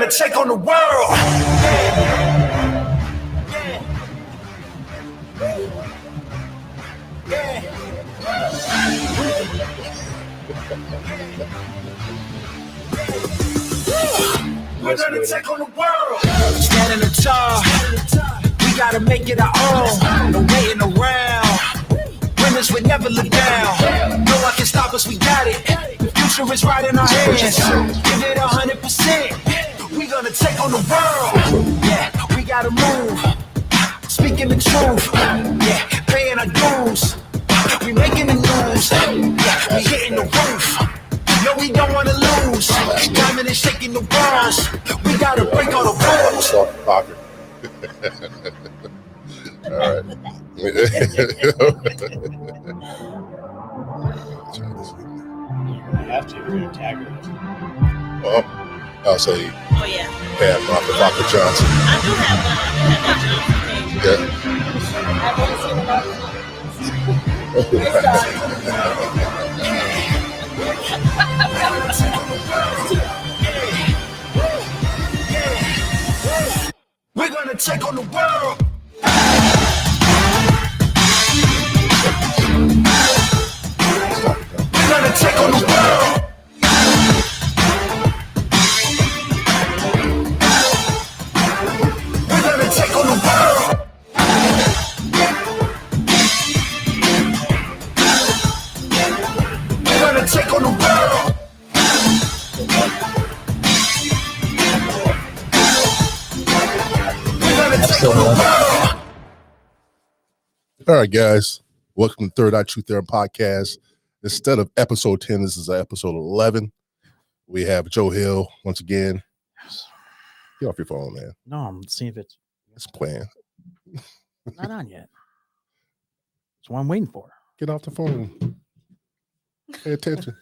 take on the world. We're gonna take on the world. Standing tall, we gotta make it our own. No waiting around. Winners would never look down. No one can stop us, we got it. The future is right in our hands. Give it 100%. We gonna take on the world. Yeah, we gotta move. Speaking the truth. Yeah, paying our dues. We making the news. Yeah, we hitting the roof. No, we don't wanna lose. Diamond is shaking the walls. We gotta break all the rules. All right. You have to if you're a tagger. Well, I'll say Oh yeah. Pam Vodka Johnson. I do have one. I do have that Johnson thing. Yeah. I've only seen it on We're gonna take on the world. We're gonna take on the world. We're gonna take on the world. We're gonna take on the world. All right, guys. Welcome to Third Eye Truth Theorem Podcast. Instead of episode 10, this is episode 11. We have Joe Hill once again. Get off your phone, man. No, I'm seeing if it's playing. not on yet. That's what I'm waiting for. Get off the phone. Pay attention.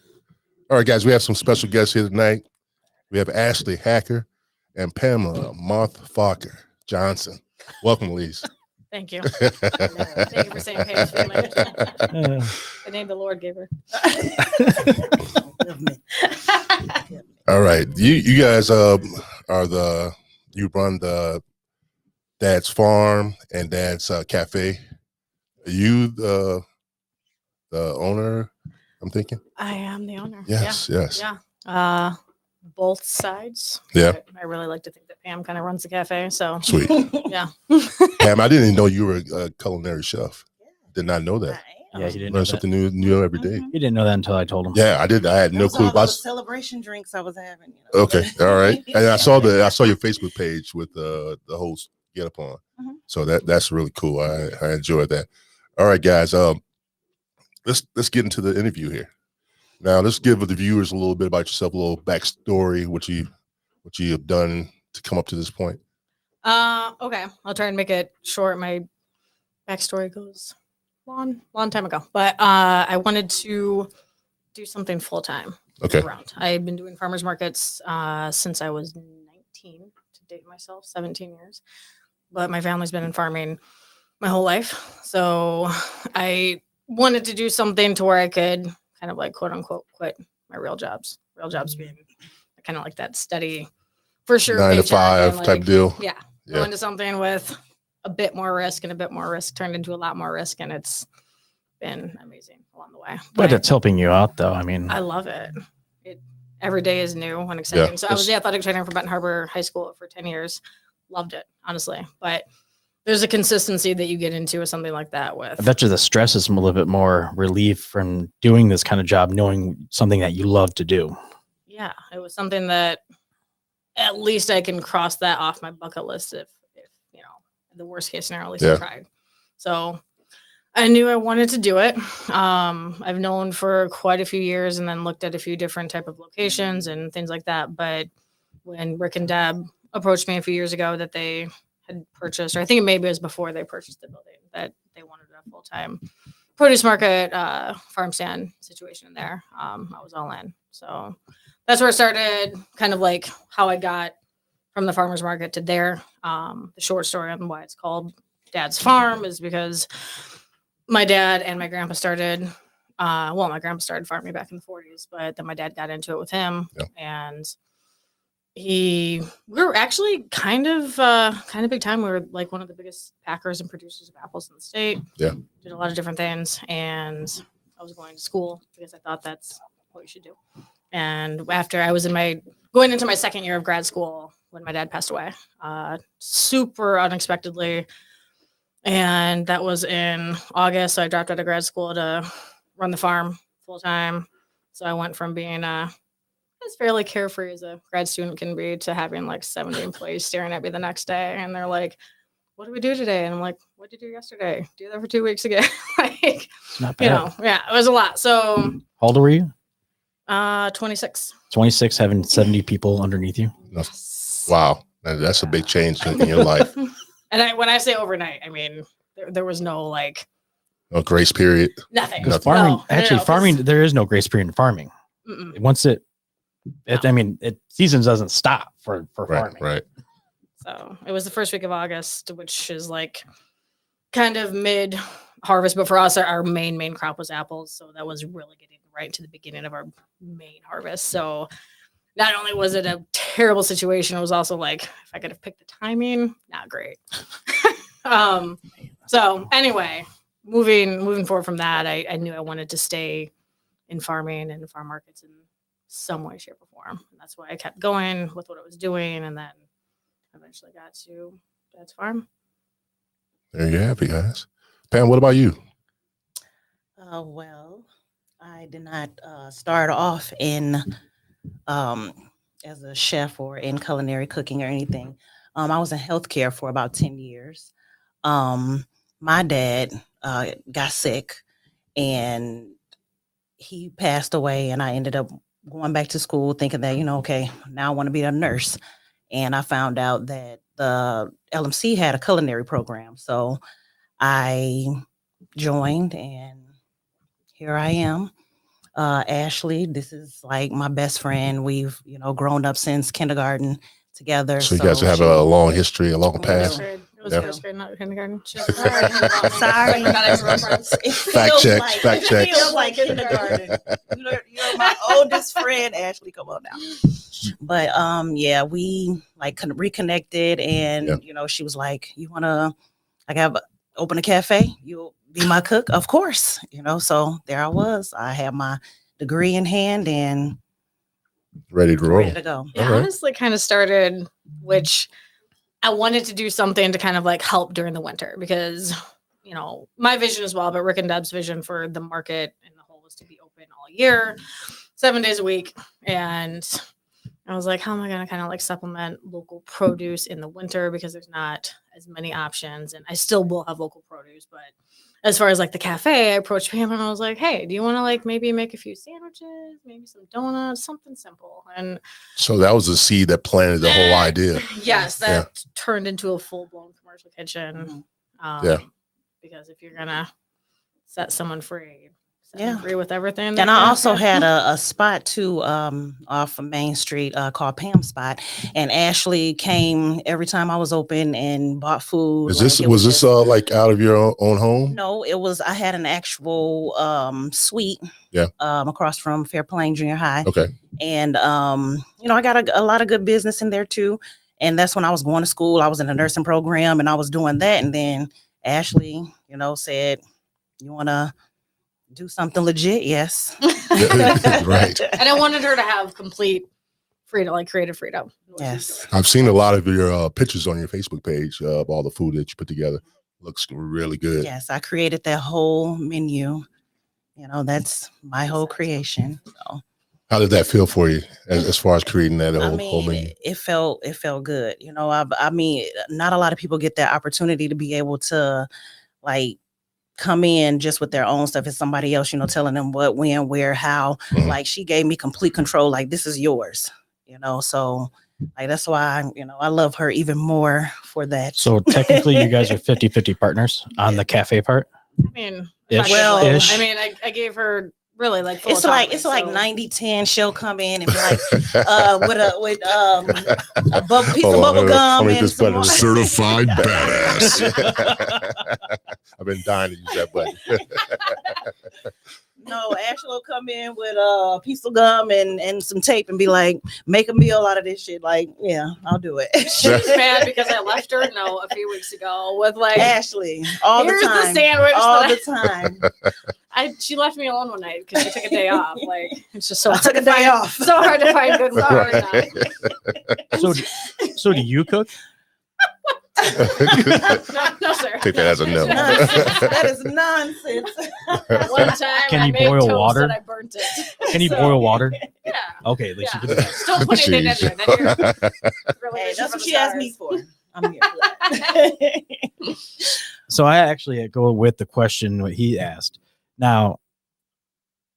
All right, guys. We have some special guests here tonight. We have Ashlee Hacker and Pamela Fokker Johnson. Welcome, ladies. Thank you. Thank you for saying Pam's full name. The name the Lord gave her. All right, you guys you run the Dad's Farm and Dad's Cafe. Are you the owner? I'm thinking. I am the owner. Yes. Yeah. Both sides. Yeah. I really like to think that Pam kind of runs the cafe. So Sweet. yeah. Pam, I didn't even know you were a culinary chef. Did not know that. Yeah, he didn't Learn know something new every day. He didn't know that until I told him. Yeah, I did. I had no clue. All those celebration drinks I was having. Okay, all right. And I saw your Facebook page with the host get up on. Mhm. So that's really cool. I enjoyed that. All right, guys. Let's get into the interview here. Now, let's give the viewers a little bit about yourself, a little backstory, what you have done to come up to this point. Okay. I'll try and make it short. My backstory goes long time ago, but I wanted to do something full time. Okay. Around. I've been doing farmers markets since I was 19, to date myself, 17 years. But my family's been in farming my whole life, so I wanted to do something to where I could kind of like quote unquote quit my real jobs. Real jobs being kind of like that steady, for sure, 9 to paycheck 5 and, type deal. Yeah, go into something with a bit more risk, and a bit more risk turned into a lot more risk, and it's been amazing along the way. But it's helping you out, though. I mean, I love it. Every day is new and exciting. Yeah, So I was the athletic trainer for Benton Harbor High School for 10 years. Loved it, honestly. But there's a consistency that you get into with something like that with. I bet you the stress is a little bit more relief from doing this kind of job, knowing something that you love to do. Yeah, it was something that at least I can cross that off my bucket list if you know, the worst case scenario, at least I tried. So I knew I wanted to do it. I've known for quite a few years and then looked at a few different type of locations and things like that. But when Rick and Deb approached me a few years ago that they had purchased, or I think maybe it was before they purchased the building, that they wanted a full-time produce market farm stand situation in there. I was all in. So that's where it started, kind of like how I got from the farmer's market to there. The short story on why it's called Dad's Farm is because my dad and my grandpa started, my grandpa started farming back in the 40s, but then my dad got into it with him. And we were actually kind of big time. We were like one of the biggest packers and producers of apples in the state. Yeah. Did a lot of different things, and I was going to school because I thought that's what you should do. And after I was going into my second year of grad school when my dad passed away, super unexpectedly. And that was in August. So I dropped out of grad school to run the farm full time. So I went from being as fairly carefree as a grad student can be to having like 70 employees staring at me the next day. And they're like, what do we do today? And I'm like, what did you do yesterday? Do that for 2 weeks again. Like, It's not bad. Yeah, it was a lot. So How old were you? 26. 26, having 70 people underneath you. Wow. That's a big change in your life. And when I say overnight, I mean, there was no like No grace period. nothing. Because farming, farming, 'cause- there is no grace period in farming. Mm-mm. Once seasons doesn't stop for Right. farming. Right. So it was the first week of August, which is like kind of mid harvest. But for us, our main crop was apples. So that was really getting right into the beginning of our main harvest. So not only was it a terrible situation, it was also like, if I could have picked the timing, not great. So anyway, moving forward from that, I knew I wanted to stay in farming and farm markets in some way, shape, or form. And that's why I kept going with what I was doing, and then eventually got to Dad's farm. There you have it, guys. Pam, what about you? Well, I did not start off in as a chef or in culinary cooking or anything. I was in healthcare for about 10 years. My dad got sick and he passed away, and I ended up going back to school thinking that, okay, now I want to be a nurse. And I found out that the LMC had a culinary program. So I joined, and here I am. Ashlee, this is like my best friend. We've, grown up since kindergarten together. So you guys have a long history, a long First past. grade. It was Yeah. first grade, not kindergarten. Sorry. It Fact check, fact check. It feels like kindergarten. You're my oldest friend, Ashlee. Come on now. But yeah, we like reconnected, and she was like, "You wanna open a cafe? You'll be my cook, of course." So there I was. I had my degree in hand and Ready to roll. ready to go. It All right. honestly kind of started, which I wanted to do something to kind of like help during the winter because, my vision as well, but Rick and Deb's vision for the market and the whole was to be open all year, 7 days a week. And I was like, how am I going to kind of like supplement local produce in the winter because there's not as many options, and I still will have local produce, but as far as like the cafe, I approached Pam and I was like, hey, do you want to like maybe make a few sandwiches, maybe some donuts, something simple? And So that was the seed that planted the whole idea. yes, that turned into a full-blown commercial kitchen. Yeah. Because if you're gonna set someone free, set Yeah. them free with everything. And I also had a spot too off of Main Street called Pam Spot, and Ashlee came every time I was open and bought food. Was this like out of your own home? No, it was. I had an actual suite. Yeah. Across from Fair Plain Junior High. Okay. And I got a lot of good business in there too. And that's when I was going to school. I was in a nursing program and I was doing that. And then Ashlee, said, "You want to do something legit?" Yes. Right. And I wanted her to have complete freedom, like creative freedom. Yes. I've seen a lot of your pictures on your Facebook page of all the food that you put together. Looks really good. Yes, I created that whole menu. That's my whole creation. So How did that feel for you as far as creating that whole menu? it felt good. I mean, not a lot of people get that opportunity to be able to like come in just with their own stuff. It's somebody else, telling them what, when, where, how. Mhm. Like she gave me complete control. Like this is yours. So like that's why I love her even more for that. So technically, you guys are 50-50 partners on the cafe part. I mean, Ish. well, Ish. I mean, I gave her really like full It's like autonomy, like so- 90-10. She'll come in and be like with a piece Hold of on, bubble let me gum hit and this some button. Certified badass. I've been dying to use that button. No, Ashley will come in with a piece of gum and some tape and be like, make a meal out of this shit. Like, yeah, I'll do it. She's mad because I left her a few weeks ago with like Ashley all the here's time. the sandwich all the time. she left me alone one night because she took a day off. Like it's just so I hard took to a day find, off. so hard to find good Right. food. So do you cook? No, sir. Take that as a no. Nonsense. That is nonsense. One time Can I you made boil toast water? and I burnt it. Can you So, boil water? Yeah. Okay, at least Yeah. you can do that. Don't put anything in there. Then you're really Hey, fishing that's for what the she asked me stars. for. I'm here for that. So I actually go with the question what he asked. Now,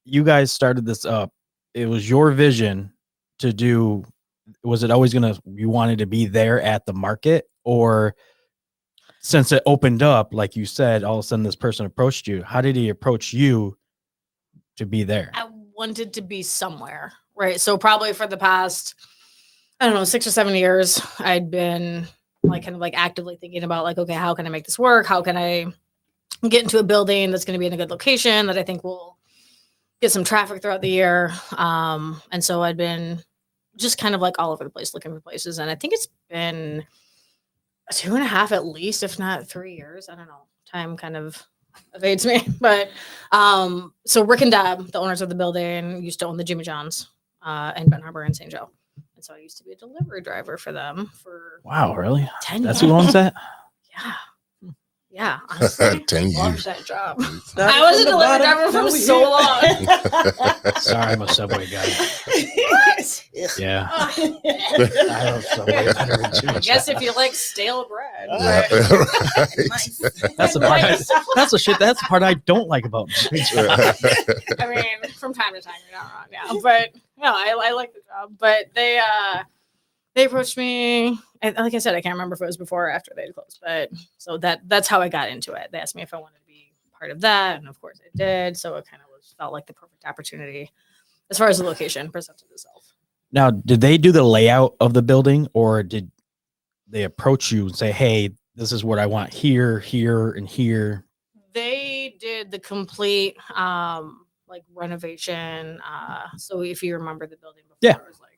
you guys started this up. It was your vision to do. Was it always you wanted to be there at the market, or since it opened up, like you said, all of a sudden this person approached you? How did he approach you to be there? I wanted to be somewhere, right? So probably for the past, I don't know, 6 or 7 years, I'd been like kind of like actively thinking about like, okay, how can I make this work? How can I get into a building that's going to be in a good location that I think will get some traffic throughout the year? And so I'd been just kind of like all over the place looking for places. And I think it's been 2.5 at least, if not 3 years. I don't know. Time kind of evades me. But so Rick and Deb, the owners of the building, used to own the Jimmy John's in Benton Harbor and St. Joe. And so I used to be a delivery driver for them for Wow, really? 10 That's years. who owns that? Yeah. Yeah. Honestly, 10 loved years. that job. Started I was from a the delivery bottom, driver for now we so here. long. Sorry, I'm a Subway guy. Yeah. I love Subway better than Jimmy I guess John's. if you like stale bread. Yeah. but- Nice. That's the part. That's the part I don't like about Jimmy John's. I mean, from time to time, you're not wrong. Yeah, but no, I like the job. But they approached me, and like I said, I can't remember if it was before or after they closed. But so that's how I got into it. They asked me if I wanted to be part of that, and of course I did. So it kind of felt like the perfect opportunity as far as the location presented itself. Now, did they do the layout of the building, or did they approach you and say, "Hey, this is what I want here, here, and here"? They did the complete like renovation. So if you remember the building before, Yeah. it was like,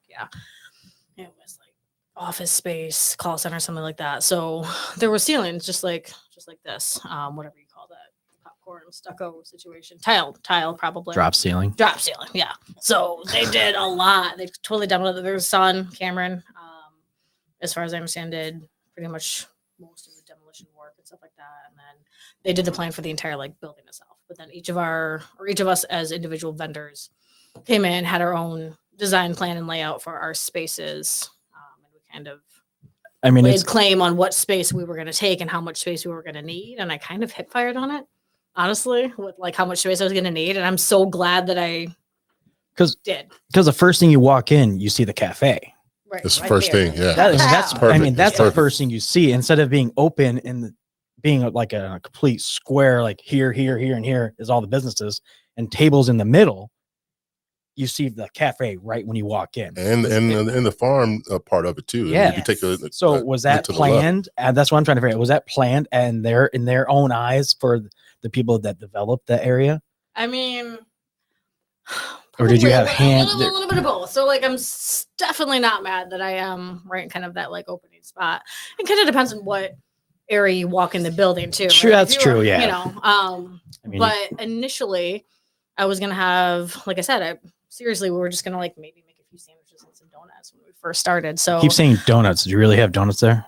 it was like office space, call center, something like that. So there were ceilings just like this, whatever you call that, popcorn stucco situation, tile probably. Drop ceiling. Drop ceiling, yeah. So they did a lot. They totally demoed it. Their son, Cameron, as far as I understand, did pretty much most of the demolition work and stuff like that. And then they did the plan for the entire like building itself. But then each of us as individual vendors came in, had our own design plan and layout for our spaces. And we kind of I mean, laid it's claim on what space we were going to take and how much space we were going to need. And I kind of hip fired on it, honestly, with like how much space I was going to need. And I'm so glad that I did. because the first thing you walk in, you see the cafe. Right, It's the right first there. thing. Yeah. That's perfect. I mean, that's It's the perfect. first thing you see instead of being open and being like a complete square, like here, and here is all the businesses and tables in the middle. You see the cafe right when you walk in, And the farm part of it too. Yeah. You take so was that to the left. planned? And that's what I'm trying to figure out. Was that planned and they're in their own eyes for the people that developed the area? I mean, Or did you have probably hand- a little bit of both. So like, I'm definitely not mad that I am right in kind of that like opening spot. It kind of depends on what area you walk in the building too. True, right? that's If you were, true, yeah. You know, I mean, but initially I was gonna have, like I said, we were just gonna like maybe make a few sandwiches and some donuts when we first started. So keep saying donuts. Did you really have donuts there?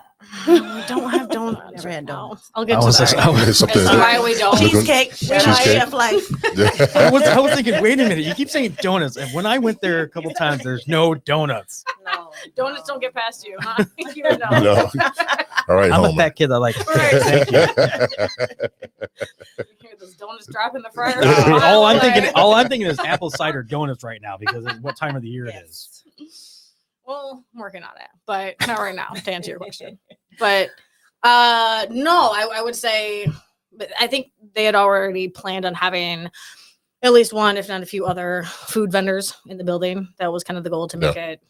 we don't have donuts. Never right had now. donuts. I'll get I to was that. just- It's something. That's why we don't. Cheesecake. Cheesecake. Chef life. I was thinking, wait a minute, you keep saying donuts, and when I went there a couple times, there's no donuts. No. Donuts don't get past you, huh? You know. No. All right, I'm a Homer. fat kid. I like. Right. Thank you. You hear those donuts drop in the fryer. all I'm thinking is apple cider donuts right now because of what time of the year it is. Well, I'm working on it, but not right now to answer your question. But no, I would say, but I think they had already planned on having at least one, if not a few other food vendors in the building. That was kind of the goal to make it,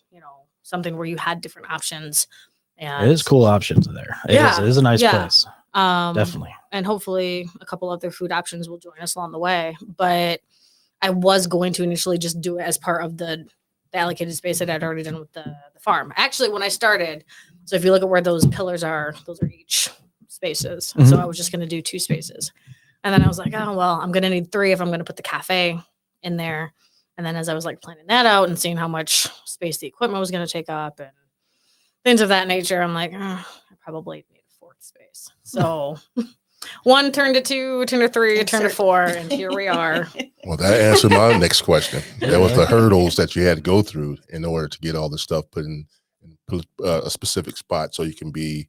something where you had different options. And It is cool options there. It is a nice place. Definitely. Definitely. And hopefully a couple other food options will join us along the way. But I was going to initially just do it as part of the allocated space that I'd already done with the farm. Actually, when I started, so if you look at where those pillars are, those are each spaces. Mhm. So I was just going to do 2 spaces. And then I was like, oh, well, I'm going to need 3 if I'm going to put the cafe in there. And then as I was like planning that out and seeing how much space the equipment was going to take up and things of that nature, I'm like, I probably need a 4th space. So 1 turned to 2, turned to 3, turned to 4, and here we are. Well, that answered my next question. That was the hurdles that you had to go through in order to get all this stuff put in a specific spot so you can be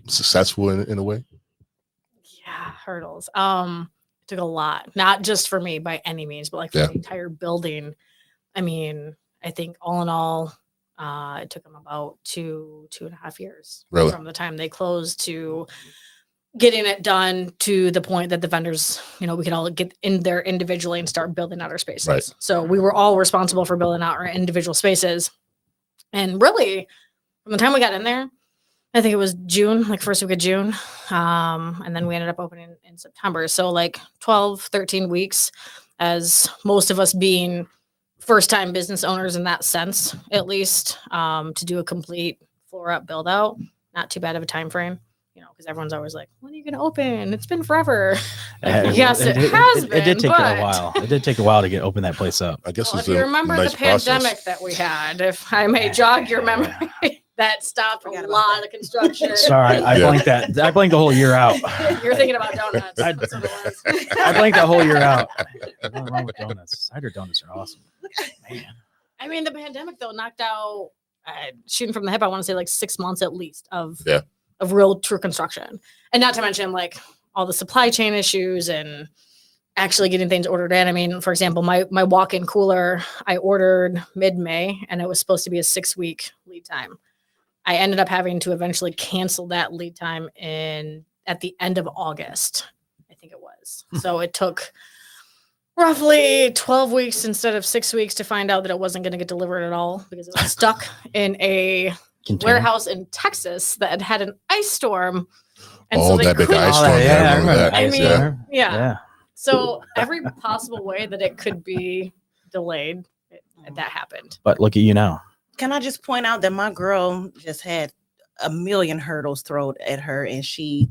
successful in a way. Yeah, hurdles. It took a lot, not just for me by any means, but like for the entire building. I mean, I think all in all, it took them about 2.5 years from the time they closed to getting it done to the point that the vendors, we could all get in there individually and start building out our spaces. Right. So we were all responsible for building out our individual spaces. And really, from the time we got in there, I think it was June, like first week of June. And then we ended up opening in September. So like 12, 13 weeks, as most of us being first-time business owners in that sense, at least, to do a complete floor up build out. Not too bad of a time frame, because everyone's always like, when are you going to open? It's been forever. Yes, it has been. It did take a while. It did take a while to open that place up. I guess if you remember the pandemic that we had, if I may jog your memory, that stopped a lot of construction. Sorry, I blanked that. I blanked the whole year out. You're thinking about donuts. That's what it was. I blanked that whole year out. Nothing wrong with donuts. Cider donuts are awesome. Man. I mean, the pandemic though knocked out, shooting from the hip, I want to say like 6 months at least of real true construction, and not to mention like all the supply chain issues and actually getting things ordered in. I mean, for example, my walk-in cooler I ordered mid-May, and it was supposed to be a 6-week lead time. I ended up having to eventually cancel that lead time at the end of August, I think it was. So it took roughly 12 weeks instead of 6 weeks to find out that it wasn't going to get delivered at all because it was stuck in a warehouse in Texas that had an ice storm. And so that big ice storm. I remember that. I mean, yeah. So every possible way that it could be delayed, that happened. But look at you now. Can I just point out that my girl just had a million hurdles thrown at her, and she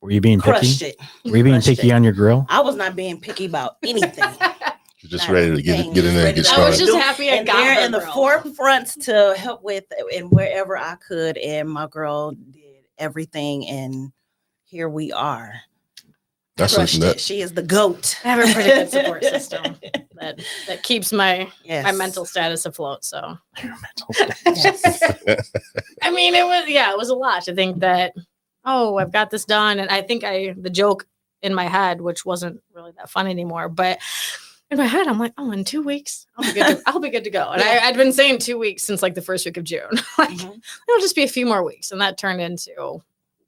were you being crushed picky? it. Were you being picky on your grill? I was not being picky about anything. You're just ready to get in there and get started. I was just happy I got there in the forefront to help with and wherever I could, and my girl did everything, and here we are. That's it. She is the GOAT. I have a pretty good support system that keeps my mental status afloat. So your mental status. I mean, it was a lot to think that, I've got this done. And I think the joke in my head, which wasn't really that fun anymore, but in my head, I'm like, in 2 weeks, I'll be good to go. And I'd been saying 2 weeks since like the first week of June. It'll just be a few more weeks. And that turned into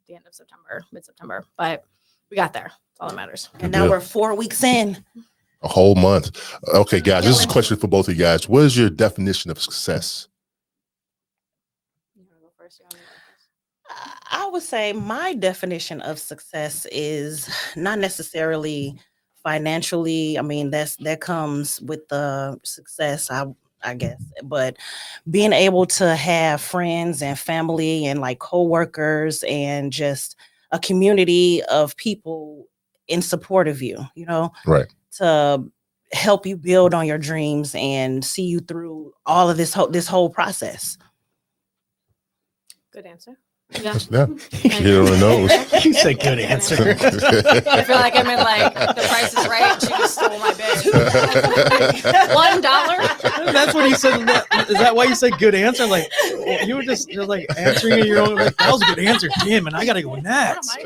the end of September, mid-September, but we got there. That's all that matters. And now we're 4 weeks in. A whole month. Okay, guys, this is a question for both of you guys. What is your definition of success? You want to go first? I would say my definition of success is not necessarily financially. I mean, that comes with the success, I guess, but being able to have friends and family and like coworkers and just a community of people in support of you, right, to help you build on your dreams and see you through all of this whole process. Good answer. Yeah. You don't know. You say good answer. I feel like I'm in like The Price is Right. She just stole my bid. $1. That's what you said. Is that why you said good answer? Like you were just like answering in your own. Like, that was a good answer, damn, and I gotta go next.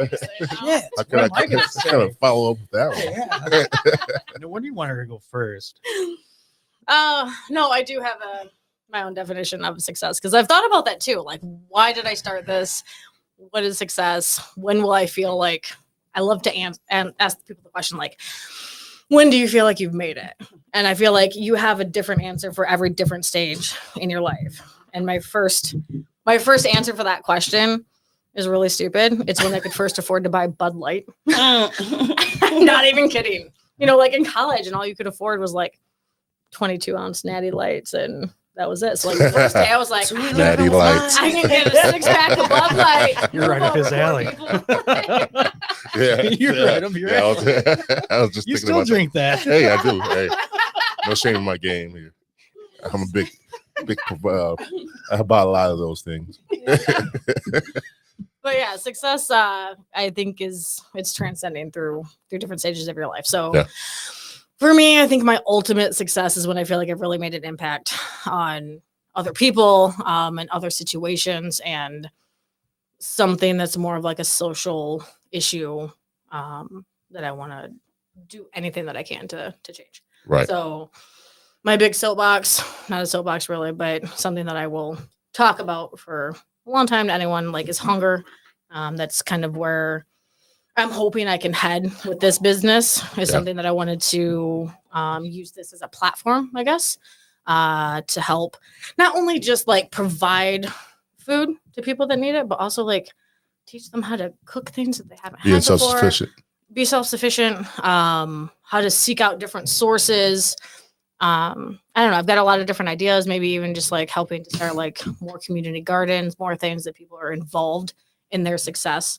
Yeah. I gotta follow up with that one. No wonder you want her to go first. No, I do have my own definition of success because I've thought about that too. Like, why did I start this? What is success? When will I feel like I love to ask people the question, like, when do you feel like you've made it? And I feel like you have a different answer for every different stage in your life. And my first answer for that question is really stupid. It's when I could first afford to buy Bud Light. I'm not even kidding. You know, like in college, and all you could afford was like 22-ounce Natty Lights, and that was it. So like the first day, I was like, Natty Lights. I can get a 6-pack of Bud Light. You're right up his alley. Yeah, You're right up your alley. I was just You thinking still about drink that? Hey, I do. Hey, no shame in my game here. I'm a big. I buy a lot of those things. But yeah, success, I think it's transcending through different stages of your life. So Yeah. For me, I think my ultimate success is when I feel like I've really made an impact on other people, and other situations, and something that's more of like a social issue, that I want to do anything that I can to change. Right. So my big soapbox, not a soapbox really, but something that I will talk about for a long time to anyone, like, is hunger. That's kind of where I'm hoping I can head with this business, is something that I wanted to use this as a platform, I guess, to help not only just like provide food to people that need it, but also like teach them how to cook things that they haven't Being had before. self-sufficient. Be self-sufficient, how to seek out different sources. I don't know. I've got a lot of different ideas, maybe even just like helping to start like more community gardens, more things that people are involved in their success.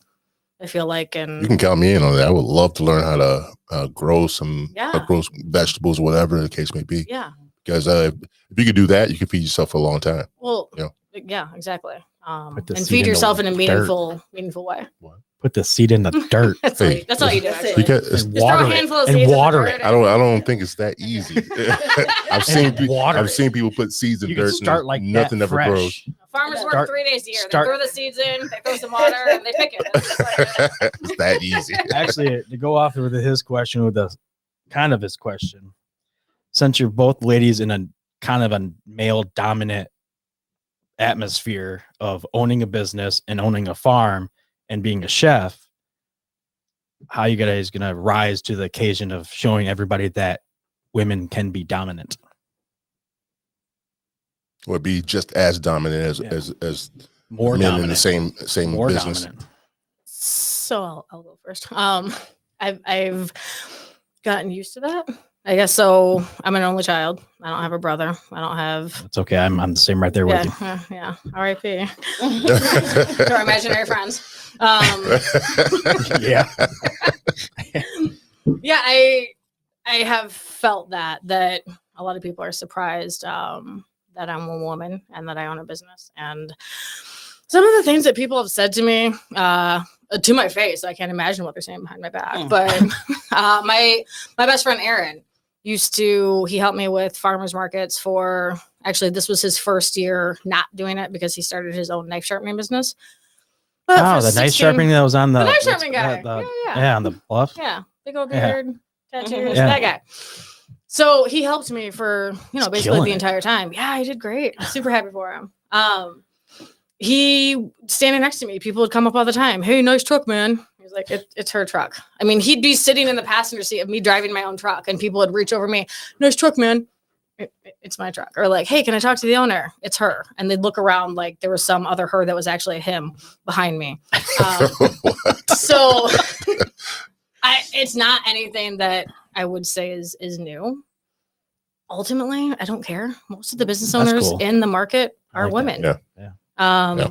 I feel like, and You can count me in on that. I would love to learn how to grow some grow some vegetables, whatever the case may be. Yeah. Because if you could do that, you can feed yourself for a long time. Well, you know? yeah, exactly. Put the And seed feed in the yourself in a dirt. meaningful way. Put the seed in the dirt. That's Hey, all you do. Actually. Because And Just throw water a it. handful of And seeds in the water dirt it. I don't think it's that easy. I've seen people put seeds in You dirt can start and like nothing that ever fresh. grows. Farmers work Start- 3 days a year. start- They throw the seeds in, they throw some water, and they pick it. It's just like, It's that easy. Actually, to go off with his question, with the kind of his question, since you're both ladies in a kind of a male dominant atmosphere of owning a business and owning a farm and being a chef, how you guys gonna rise to the occasion of showing everybody that women can be dominant? Or be just as dominant as More men dominant. in the same More business. dominant. so I'll go first. I've gotten used to that, I guess. So I'm an only child. I don't have a brother. I don't have. It's okay. I'm the same right there with you. Yeah. R.I.P. to our imaginary friends. Yeah. Yeah, I have felt that a lot of people are surprised that I'm a woman and that I own a business. And some of the things that people have said to me to my face, I can't imagine what they're saying behind my back. But my best friend Aaron he helped me with farmers markets for, actually this was his first year not doing it because he started his own knife sharpening business. But the knife sharpening that was on the knife sharpening guy. Yeah, on the bluff. Yeah, big old beard, tattoos, Yeah. that guy. So he helped me for, basically killing the it. entire time. Yeah, he did great. I'm super happy for him. He standing next to me, people would come up all the time. Hey, nice truck, man. He's like, it's her truck. I mean, he'd be sitting in the passenger seat of me driving my own truck, and people would reach over me. Nice truck, man. It's my truck. Or like, hey, can I talk to the owner? It's her. And they'd look around like there was some other her that was actually him behind me. So it's not anything that I would say is new. Ultimately, I don't care. Most of the business That's owners cool. in the market are like women. that. Yeah.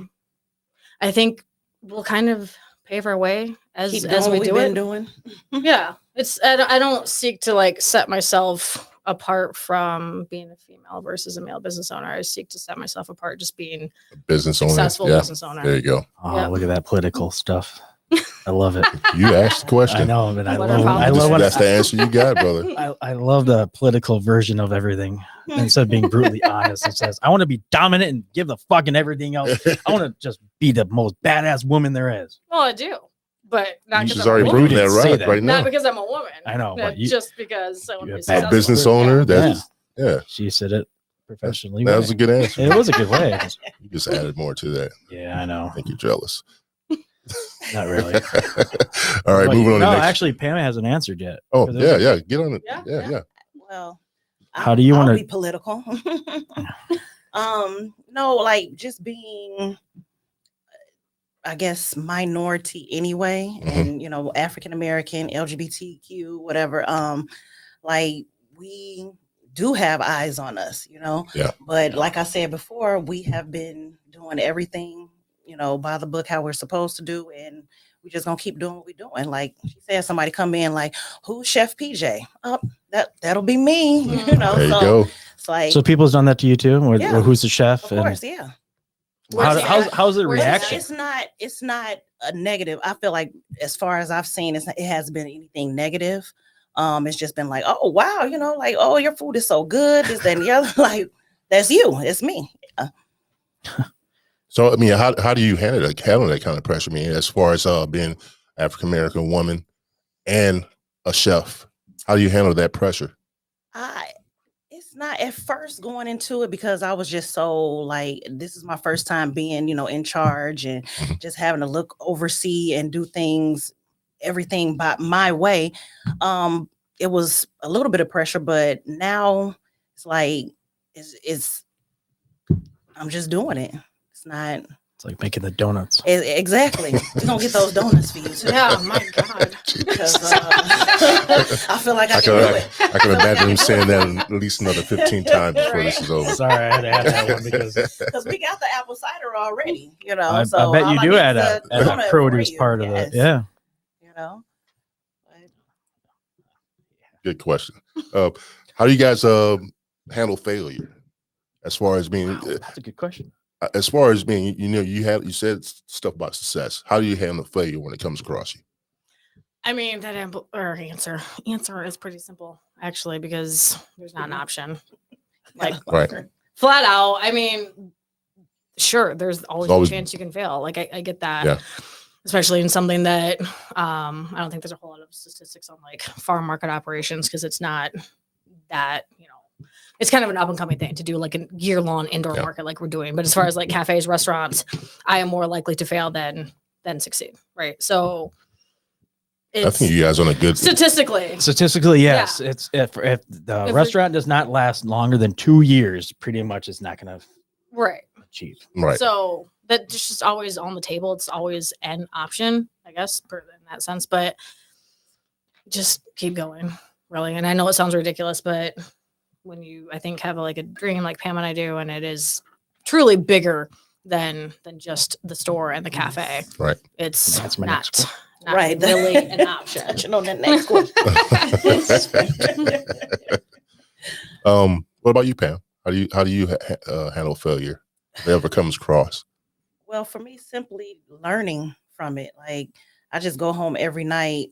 I think we'll kind of pave our way as Keep we doing what do we've it. been doing. Yeah, I don't seek to like set myself apart from being a female versus a male business owner. I seek to set myself apart just being A business a owner. successful Yeah. business owner. There you go. Oh, Yeah. look at that political stuff. I love it. You asked the question. I know, but I What love. our I problems love are. when That's the answer you got, brother. I love the political version of everything. Instead of being brutally honest, it says, I want to be dominant and give the fucking everything else. I want to just be the most badass woman there is. Well, I do, but not You because just I'm a already woman. proved that didn't say right, that. right Not now. because I'm a woman. I know, but you- just because I want to you're be a A bad successful. business owner. Yeah. That's yeah. She said it professionally. That was a good answer. It was a good way. You just added more to that. Yeah, I know. I think you're jealous. Not really. All right, But moving on to no, the next. actually, Pam hasn't answered yet. Oh, 'Cause it was yeah. Get on it. Yeah, Yeah. yeah. Well, How do you I'll wanna- be political? No, like just being I guess, minority anyway, and African American, LGBTQ, whatever. Like we do have eyes on us, Yeah. But like I said before, we have been doing everything, by the book how we're supposed to do, and we just gonna keep doing what we're doing. Like she said, somebody come in like, "Who's Chef PJ?" Oh, that'll be me, There you So go. it's like, So people's done that to you too, or Yeah. who's the chef? of course, yeah. How's the Where's reaction? It's not a negative. I feel like as far as I've seen, it hasn't been anything negative. It's just been like, oh wow, like, oh, your food is so good, this, that, and the other. Like, that's you, it's me. So I mean, how do you handle that kind of pressure? I mean, as far as being African American woman and a chef, how do you handle that pressure? It's not at first going into it because I was just so like, this is my first time being, in charge and just having to look, oversee, and do everything by my way. It was a little bit of pressure, but now it's like, it's I'm just doing it. It's not. It's like making the donuts. Exactly. We're gonna get those donuts for you too. Yeah, my God. Because I feel like I can do it. I can imagine him saying that at least another 15 times before this is over. Sorry, I had to add that one because we got the apple cider already, I So bet all you I do need add is a donut produce for you. part of Yes. it. Yeah. But- Good question. How do you guys handle failure? As far as being, That's a good question. as far as being, you said stuff about success. How do you handle failure when it comes across you? I mean, that answer is pretty simple, actually, because there's not an option. Like, Right. flat out. I mean, sure, there's always always- a chance you can fail. Like, I get that. Yeah. Especially in something that I don't think there's a whole lot of statistics on like farm market operations, because it's not that, it's kind of an up and coming thing to do like a year-long indoor Yeah. market like we're doing. But as far as like cafes, restaurants, I am more likely to fail than succeed. Right. So I think you guys are on a good. statistically. Statistically, yes. It's if the If restaurant does not last longer than 2 years, pretty much it's not going to Right. achieve. Right. So that's just always on the table. It's always an option, I guess, in that sense. But just keep going, really. And I know it sounds ridiculous, but when you, I think, have like a dream like Pam and I do, and it is truly bigger than just the store and the cafe. Right. It's That's my not, next not Right. really an option. Touching on that next question. What about you, Pam? How do you handle failure if it ever comes across? Well, for me, simply learning from it. Like, I just go home every night,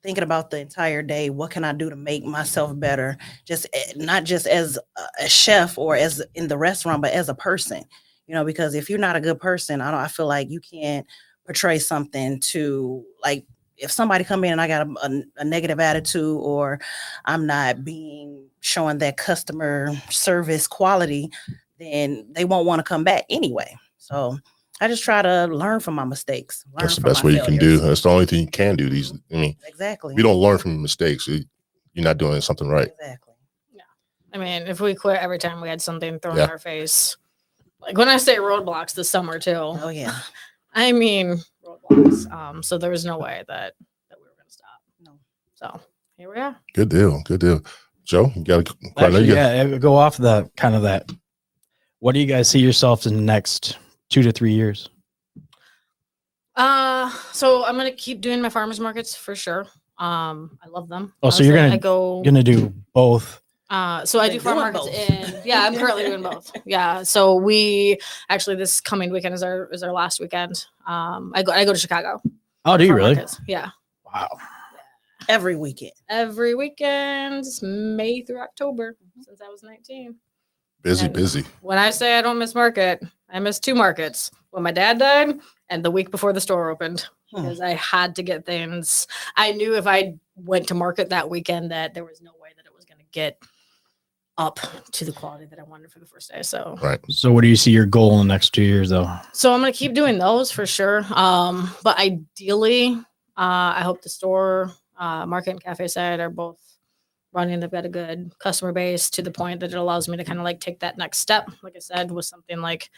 thinking about the entire day. What can I do to make myself better? Just not just as a chef or as in the restaurant, but as a person. Because if you're not a good person, I feel like you can't portray something to, like, if somebody come in and I got a negative attitude, or I'm not showing that customer service quality, then they won't want to come back anyway. So I just try to learn from my mistakes. That's the best way you can do. That's the only thing you can do. Exactly. If you don't learn from your mistakes, you're not doing something right. Exactly. I mean, if we quit every time we had something thrown Yeah. in our face, like when I say roadblocks this summer too, Oh yeah. I mean roadblocks. So there was no way that we were going to stop. No. So here we are. Good deal. Good deal. Joe, you got to. Actually, yeah, go off the kind of that. What do you guys see yourself in the next 2 to 3 years? So I'm gonna keep doing my farmers markets for sure. I love them. Oh, so you're Honestly, gonna do both. So I do You're farm doing markets both. I'm currently doing both. Yeah. So we actually, this coming weekend is our last weekend. I go to Chicago. Oh, do you farm really? markets. Yeah. Wow. Every weekend. Every weekend, May through October, since I was 19. busy. When I say I don't miss market, I missed 2 markets. When my dad died and the week before the store opened, because I had to get things. I knew if I went to market that weekend that there was no way that it was going to get up to the quality that I wanted for the first day. So, Right. So what do you see your goal in the next 2 years though? so I'm going to keep doing those for sure. But ideally, I hope the store, market and cafe side are both running. They've got a good customer base to the point that it allows me to kind of like take that next step. Like I said, with something like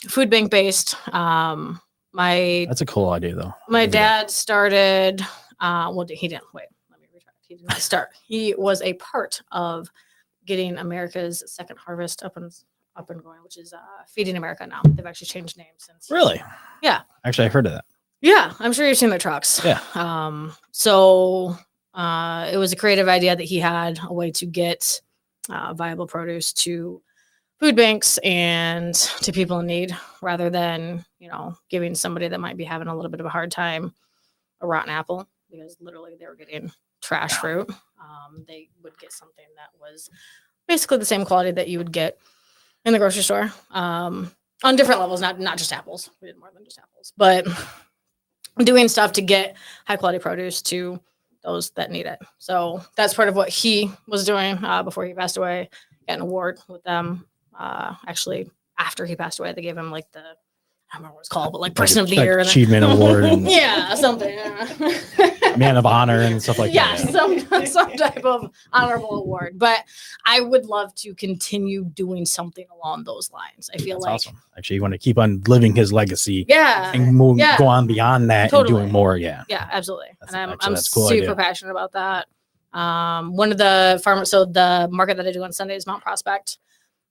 food bank based. That's a cool idea, though. My dad started. Well, he didn't. Wait, let me retract. He did not start. He was a part of getting America's Second Harvest up and going, which is Feeding America now. They've actually changed names since. Really? Yeah. Actually, I heard of that. Yeah, I'm sure you've seen their trucks. Yeah. So it was a creative idea that he had, a way to get viable produce to food banks and to people in need, rather than, giving somebody that might be having a little bit of a hard time a rotten apple, because literally they were getting trash fruit. They would get something that was basically the same quality that you would get in the grocery store, on different levels, not just apples. We did more than just apples, but doing stuff to get high quality produce to those that need it. So that's part of what he was doing before he passed away. Got an award with them. Actually, after he passed away, they gave him like I don't remember what it's called, but like Person of the Year. Achievement Award. And yeah, something. Man of Honor and stuff like that. Yeah, some type of honorable award. But I would love to continue doing something along those lines. I feel That's like awesome. Actually, you want to keep on living his legacy. Yeah. And go on beyond that and doing more. Yeah. Yeah, absolutely. That's I'm cool super idea. passionate about that. One of the farmers, so the market that I do on Sunday is Mount Prospect.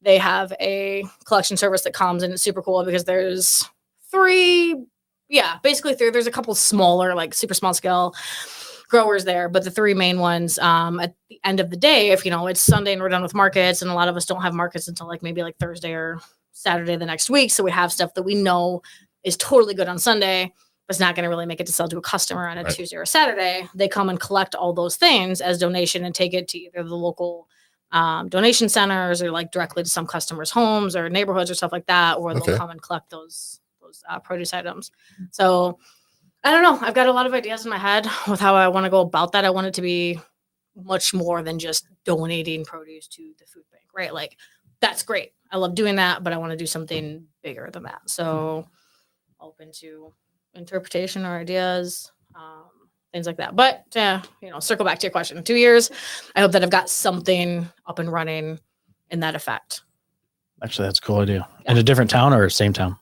They have a collection service that comes, and it's super cool because there's basically three. There's a couple smaller, like super small scale growers there, but the three main ones, at the end of the day, if it's Sunday and we're done with markets, and a lot of us don't have markets until maybe Thursday or Saturday the next week. So we have stuff that we know is totally good on Sunday, but it's not going to really make it to sell to a customer on a Tuesday or Saturday. They come and collect all those things as donation and take it to either the local donation centers or directly to some customers' homes or neighborhoods or stuff like that, or they'll come and collect those produce items. So I don't know. I've got a lot of ideas in my head with how I want to go about that. I want it to be much more than just donating produce to the food bank, right? That's great. I love doing that, but I want to do something bigger than that. So open to interpretation or ideas, things like that. But circle back to your question. In 2 years, I hope that I've got something up and running in that effect. Actually, that's a cool idea. Yeah. In a different town or same town?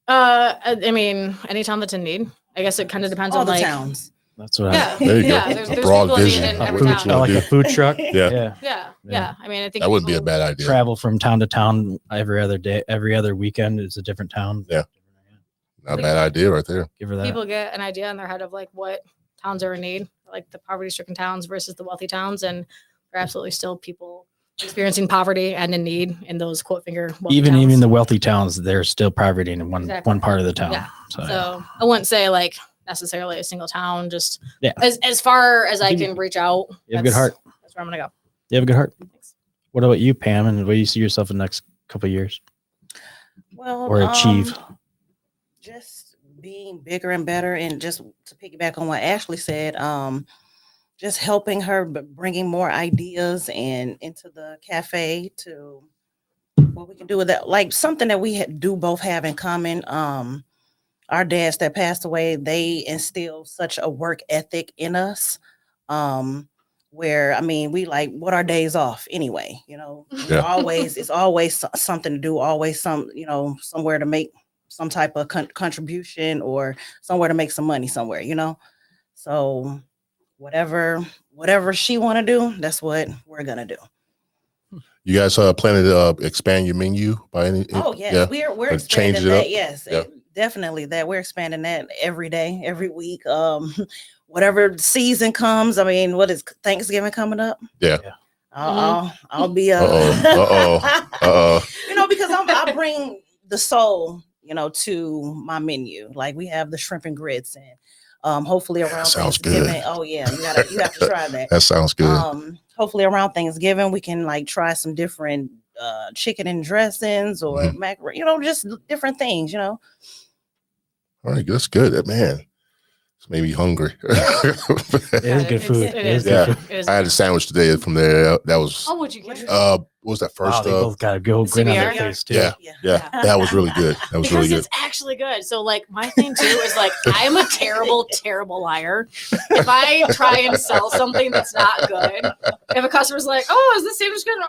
I mean, any town that's in need. I guess it kind of depends on the towns. That's what there you go. There's broad people vision. in every town. Like a food truck. Yeah. I mean, I think that wouldn't be a bad idea. Travel from town to town every other day, every other weekend is a different town. Yeah. Not a bad idea right there. Give her that. People get an idea in their head of what towns are in need, like the poverty-stricken towns versus the wealthy towns, and there are absolutely still people experiencing poverty and in need in those quote finger even the wealthy towns, there's still poverty in one part of the town. Yeah. So I wouldn't say necessarily a single town, just as far as I can reach out. You have a good heart. That's where I'm gonna go. You have a good heart. Thanks. What about you, Pam? And where do you see yourself in the next couple of years? Well, or achieve? Just being bigger and better, and just to piggyback on what Ashlee said, just helping her, but bringing more ideas and into the cafe to what we can do with that, something that we do both have in common. Our dads that passed away, they instilled such a work ethic in us, where, we what are days off anyway, it's always something to do, always somewhere to make some type of contribution or somewhere to make some money somewhere, so whatever she want to do, that's what we're gonna do. You guys planning to expand your menu by any? Oh yeah. We're expanding that. Yes, yeah. Definitely that we're expanding that every day, every week. Whatever season comes. What is Thanksgiving coming up? Yeah. I'll be because I bring the soul, to my menu. We have the shrimp and grits, and hopefully around Thanksgiving. Good. Oh yeah, you have to try that. That sounds good. Hopefully around Thanksgiving we can try some different chicken and dressings or macaroni, just different things, All right, that's good. Man, it's made me hungry. It is good food. It is yeah. good food. I had a sandwich today from there. That was what'd you get? what was that Wow, first? they both got a good grin on their CBR? face too. Yeah, that was really good. That was Because really good. it's actually good. So, like, my thing too is like, I am a terrible, terrible liar. If I try and sell something that's not good, if a customer's like, "Oh, is this sandwich good?"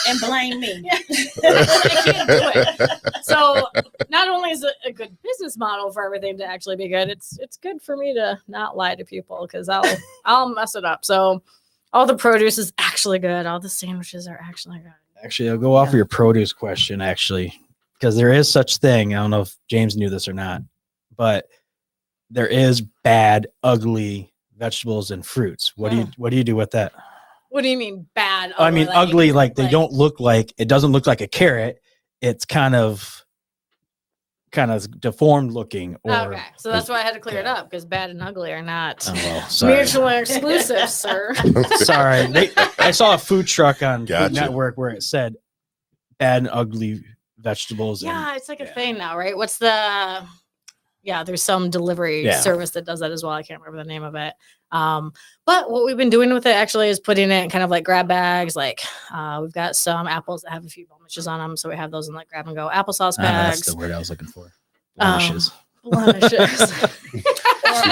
And blame me. I can't do it. So, not only is it a good business model for everything to actually be good, it's good for me to not lie to people because I'll mess it up. So, all the produce is actually good. All the sandwiches are actually good. Actually, I'll go off of your produce question, actually, because there is such thing. I don't know if James knew this or not, but there is bad, ugly vegetables and fruits. What do you do with that? What do you mean bad? I mean, ugly, like they don't look like, it doesn't look like a carrot. It's kind of deformed looking. Or, okay, so that's why I had to clear it up because bad and ugly are not oh, well, sorry. mutually exclusive, sir. Sorry. I saw a food truck on Gotcha. Food Network where it said bad and ugly vegetables. Yeah, it's like a thing now, right? What's the? Yeah, there's some delivery service that does that as well. I can't remember the name of it. But what we've been doing with it actually is putting it in kind of like grab bags. Like we've got some apples that have a few blemishes on them, so we have those in like grab and go applesauce bags. That's the word I was looking for. Blemishes. Blemishes.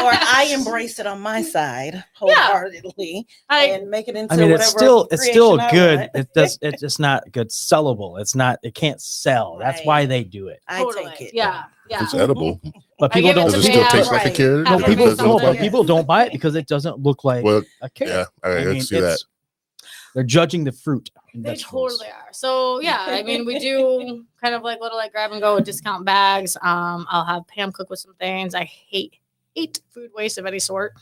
or I embrace it on my side wholeheartedly and make it into. I mean, it's still good. Want. It's just not good sellable. It can't sell. That's why they do it. I Totally. take it. Yeah. It's edible. But I people give it don't. to Does it still Pam. taste like a carrot? No, Like, people does it look don't. like- People don't buy it because it doesn't look like Well, a carrot. yeah, I can see that. They're judging the fruit. and They vegetables. totally are. So yeah, I mean, we do kind of like little like grab and go with discount bags. I'll have Pam cook with some things. I hate food waste of any sort.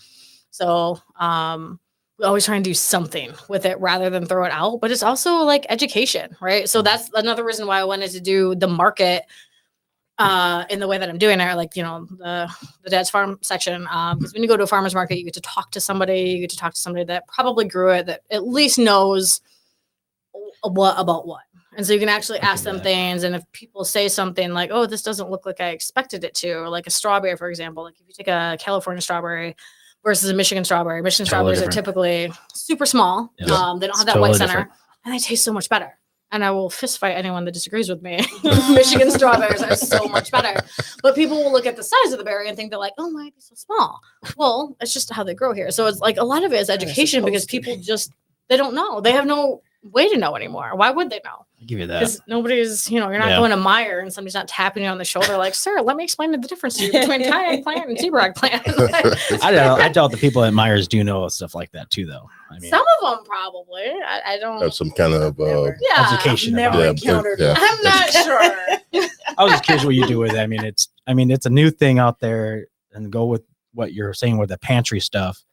So we always try and do something with it rather than throw it out. But it's also like education, right? So that's another reason why I wanted to do the market in the way that I'm doing it, like, you know, the Dad's Farm section. Because when you go to a farmer's market, you get to talk to somebody, that probably grew it, that at least knows what about what. And so you can actually ask them things. And if people say something like, oh, this doesnn't look like I expected it to, or like a strawberry, for example, like if you take a California strawberry versus a Michigan strawberry, strawberries are typically super small. Yeah. They don't have that Totally white center, different. and they taste so much better. And I will fist fight anyone that disagrees with me. Michigan strawberries are so much better. But people will look at the size of the berry and think they're like, oh, why are they so small? Well, it's just how they grow here. So it's like a lot of it is education because people they don't know. They have no way to know anymore. Why would they know? I'll give you that. Because nobody's, you're not going to Meijer and somebody's not tapping you on the shoulder like, sir, let me explain the difference to you between kayak plant and Seabrag plant. I don't know. I doubt the people at Myers do know stuff like that too, though. I mean, Some of them probably. I don't. Have some kind of education. Never about it. encountered. Yeah. I'm not sure. I was just curious what you do with it. I mean, it's a new thing out there, and go with what you're saying with the pantry stuff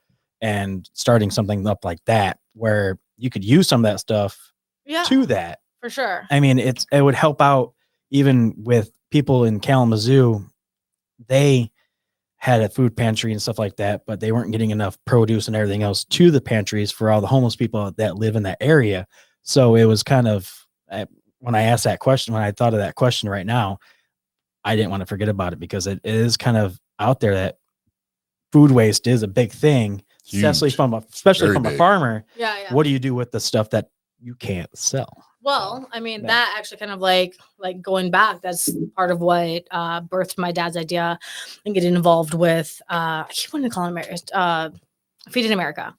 and starting something up like that where you could use some of that stuff to that. For sure. I mean, it would help out even with people in Kalamazoo. They had a food pantry and stuff like that, but they weren't getting enough produce and everything else to the pantries for all the homeless people that live in that area. So it was kind of, when I asked that question, when I thought of that question right now, I didn't want to forget about it because it is kind of out there that food waste is a big thing, especially from a farmer. Yeah. What do you do with the stuff that you can't sell? Well, I mean, that actually kind of like going back, that's part of what birthed my dad's idea and getting involved with, I keep wanting to call it Feeding America.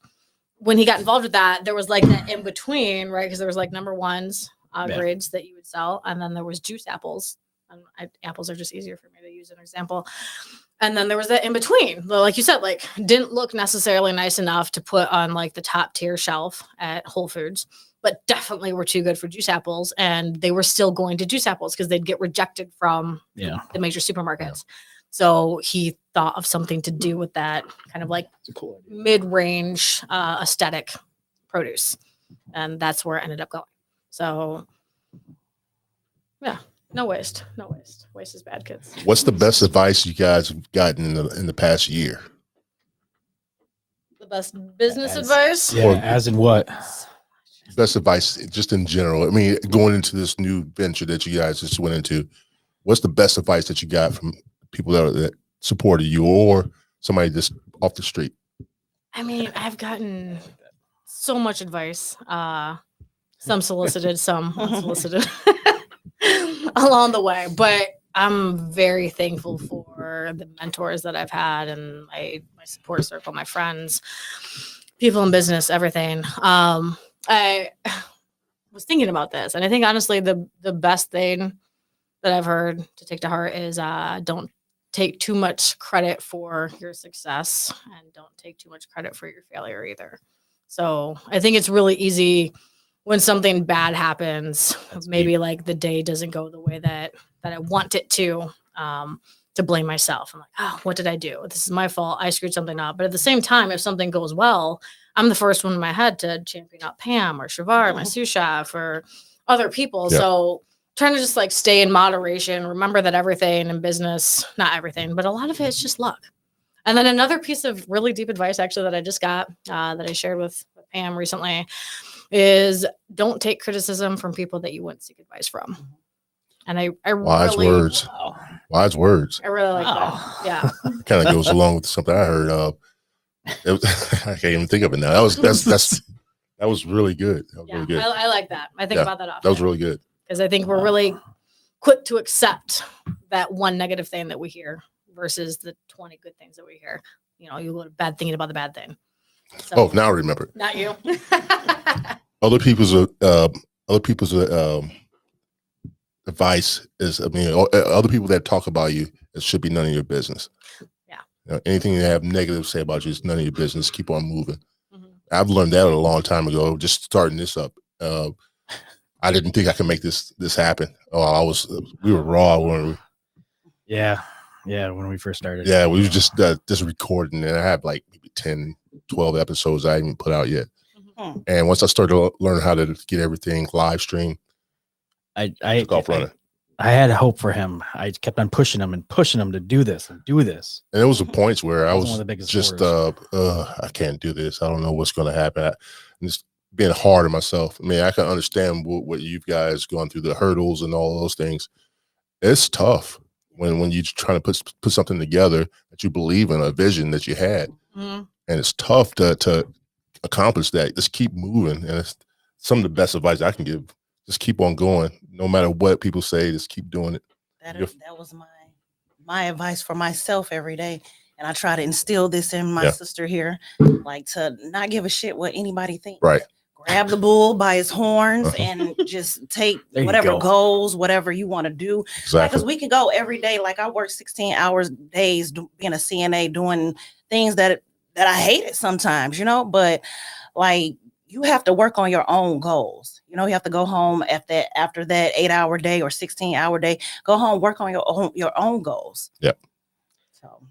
When he got involved with that, there was like that in between, right? Because there was like number ones grades that you would sell. And then there was juice apples. And apples are just easier for me to use an example. And then there was that in between, like you said, like didn't look necessarily nice enough to put on like the top tier shelf at Whole Foods, but definitely were too good for juice apples. And they were still going to juice apples because they'd get rejected from the major supermarkets. Yeah. So he thought of something to do with that kind of like mid-range aesthetic produce. And that's where it ended up going. So yeah. No waste. Waste is bad, kids. What's the best advice you guys have gotten in the past year? The best business advice? Yeah, as in what? Best advice just in general. I mean, going into this new venture that you guys just went into, what's the best advice that you got from people that supported you or somebody just off the street? I mean, I've gotten so much advice. Some solicited, some unsolicited along the way. But I'm very thankful for the mentors that I've had and my support circle, my friends, people in business, everything. I was thinking about this, and I think honestly the best thing that I've heard to take to heart is don't take too much credit for your success and don't take too much credit for your failure either. So I think it's really easy when something bad happens, maybe like the day doesn't go the way that I want it to blame myself. I'm like, oh, what did I do? This is my fault. I screwed something up. But at the same time, if something goes well, I'm the first one in my head to champion out Pam or Shavar, my sous chef, or other people. Yeah. So trying to just like stay in moderation, remember that everything in business, not everything, but a lot of it is just luck. And then another piece of really deep advice actually that I just got that I shared with Pam recently is don't take criticism from people that you wouldn't seek advice from. And I Wise really, words. Wise words. I really like that. Yeah. Kind of goes along with something I heard of. I can't even think of it now. That was really good. That was Yeah, really good. I like that. I think about that often. That was really good. Because I think we're really quick to accept that one negative thing that we hear versus the 20 good things that we hear. You know, you go to bad thinking about the bad thing. So, Oh, now I remember. not you. Other people's advice is, I mean, other people that talk about you, it should be none of your business. Yeah. You know, anything you have negative to say about you is none of your business. Keep on moving. Mhm. I've learned that a long time ago. Just starting this up, I didn't think I could make this happen. Oh, we were raw, weren't we? Yeah. When we first started. Yeah, we were just recording, and I had like maybe 10, 12 episodes I haven't even put out yet. Mhm. And once I started to learn how to get everything live stream, I took off running. I had hope for him. I kept on pushing him to do this and do this. And there was a points where I That was was one of the biggest just, horrors. I can't do this. I don't know what's going to happen. And just being hard on myself. I mean, I can understand what you guys going through, the hurdles and all those things. It's tough when you're trying to put something together that you believe in, a vision that you had. Mhm. And it's tough to accomplish that. Just keep moving. And it's some of the best advice I can give. Just keep on going. No matter what people say, just keep doing it. That was my advice for myself every day. And I try to instill this in my sister here, like to not give a shit what anybody thinks. Right. Grab the bull by his horns and just take whatever goals, whatever you want to do. Exactly. Because we can go every day. Like I work 16 hours days being a CNA, doing things that I hated sometimes, you know, but like you have to work on your own goals. You know, you have to go home after that 8-hour day or 16-hour day, go home, work on your own goals. Yep. So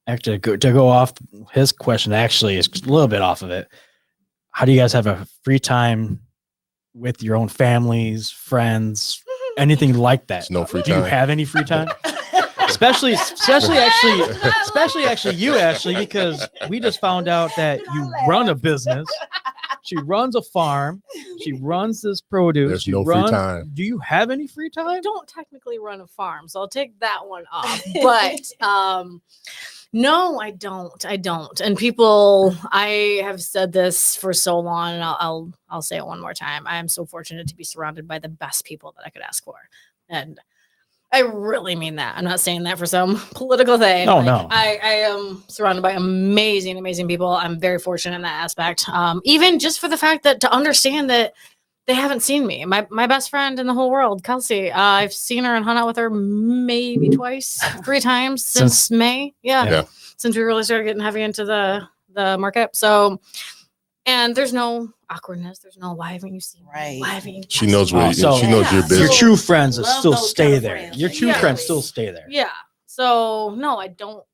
Actually, to go off his question, actually is a little bit off of it. How do you guys have a free time with your own families, friends, anything like that? There's no free Do you time. have any free time? especially actually you, Ashley, because we just found out that you run a business. She runs a farm. She runs this produce. There's no free time. Do you have any free I time? don't technically run a farm, so I'll take that one off. But no, I don't. And people, I have said this for so long, and I'll say it one more time. I am so fortunate to be surrounded by the best people that I could ask for, and I really mean that. I'm not saying that for some political thing. No, no. I am surrounded by amazing people. I'm very fortunate in that aspect. Even just for the fact that to understand that they haven't seen me. My best friend in the whole world, Kelsey, I've seen her and hung out with her maybe twice, 3 times since May. Yeah. Since we really started getting heavy into the market. So, and there's no awkwardness. There's no, why haven't you seen me? Right. Why haven't you? She knows where she knows your Your business. true friends Love still those stay kind of there. friends. Your true Yeah. friends still stay there. Yeah. So no, I don't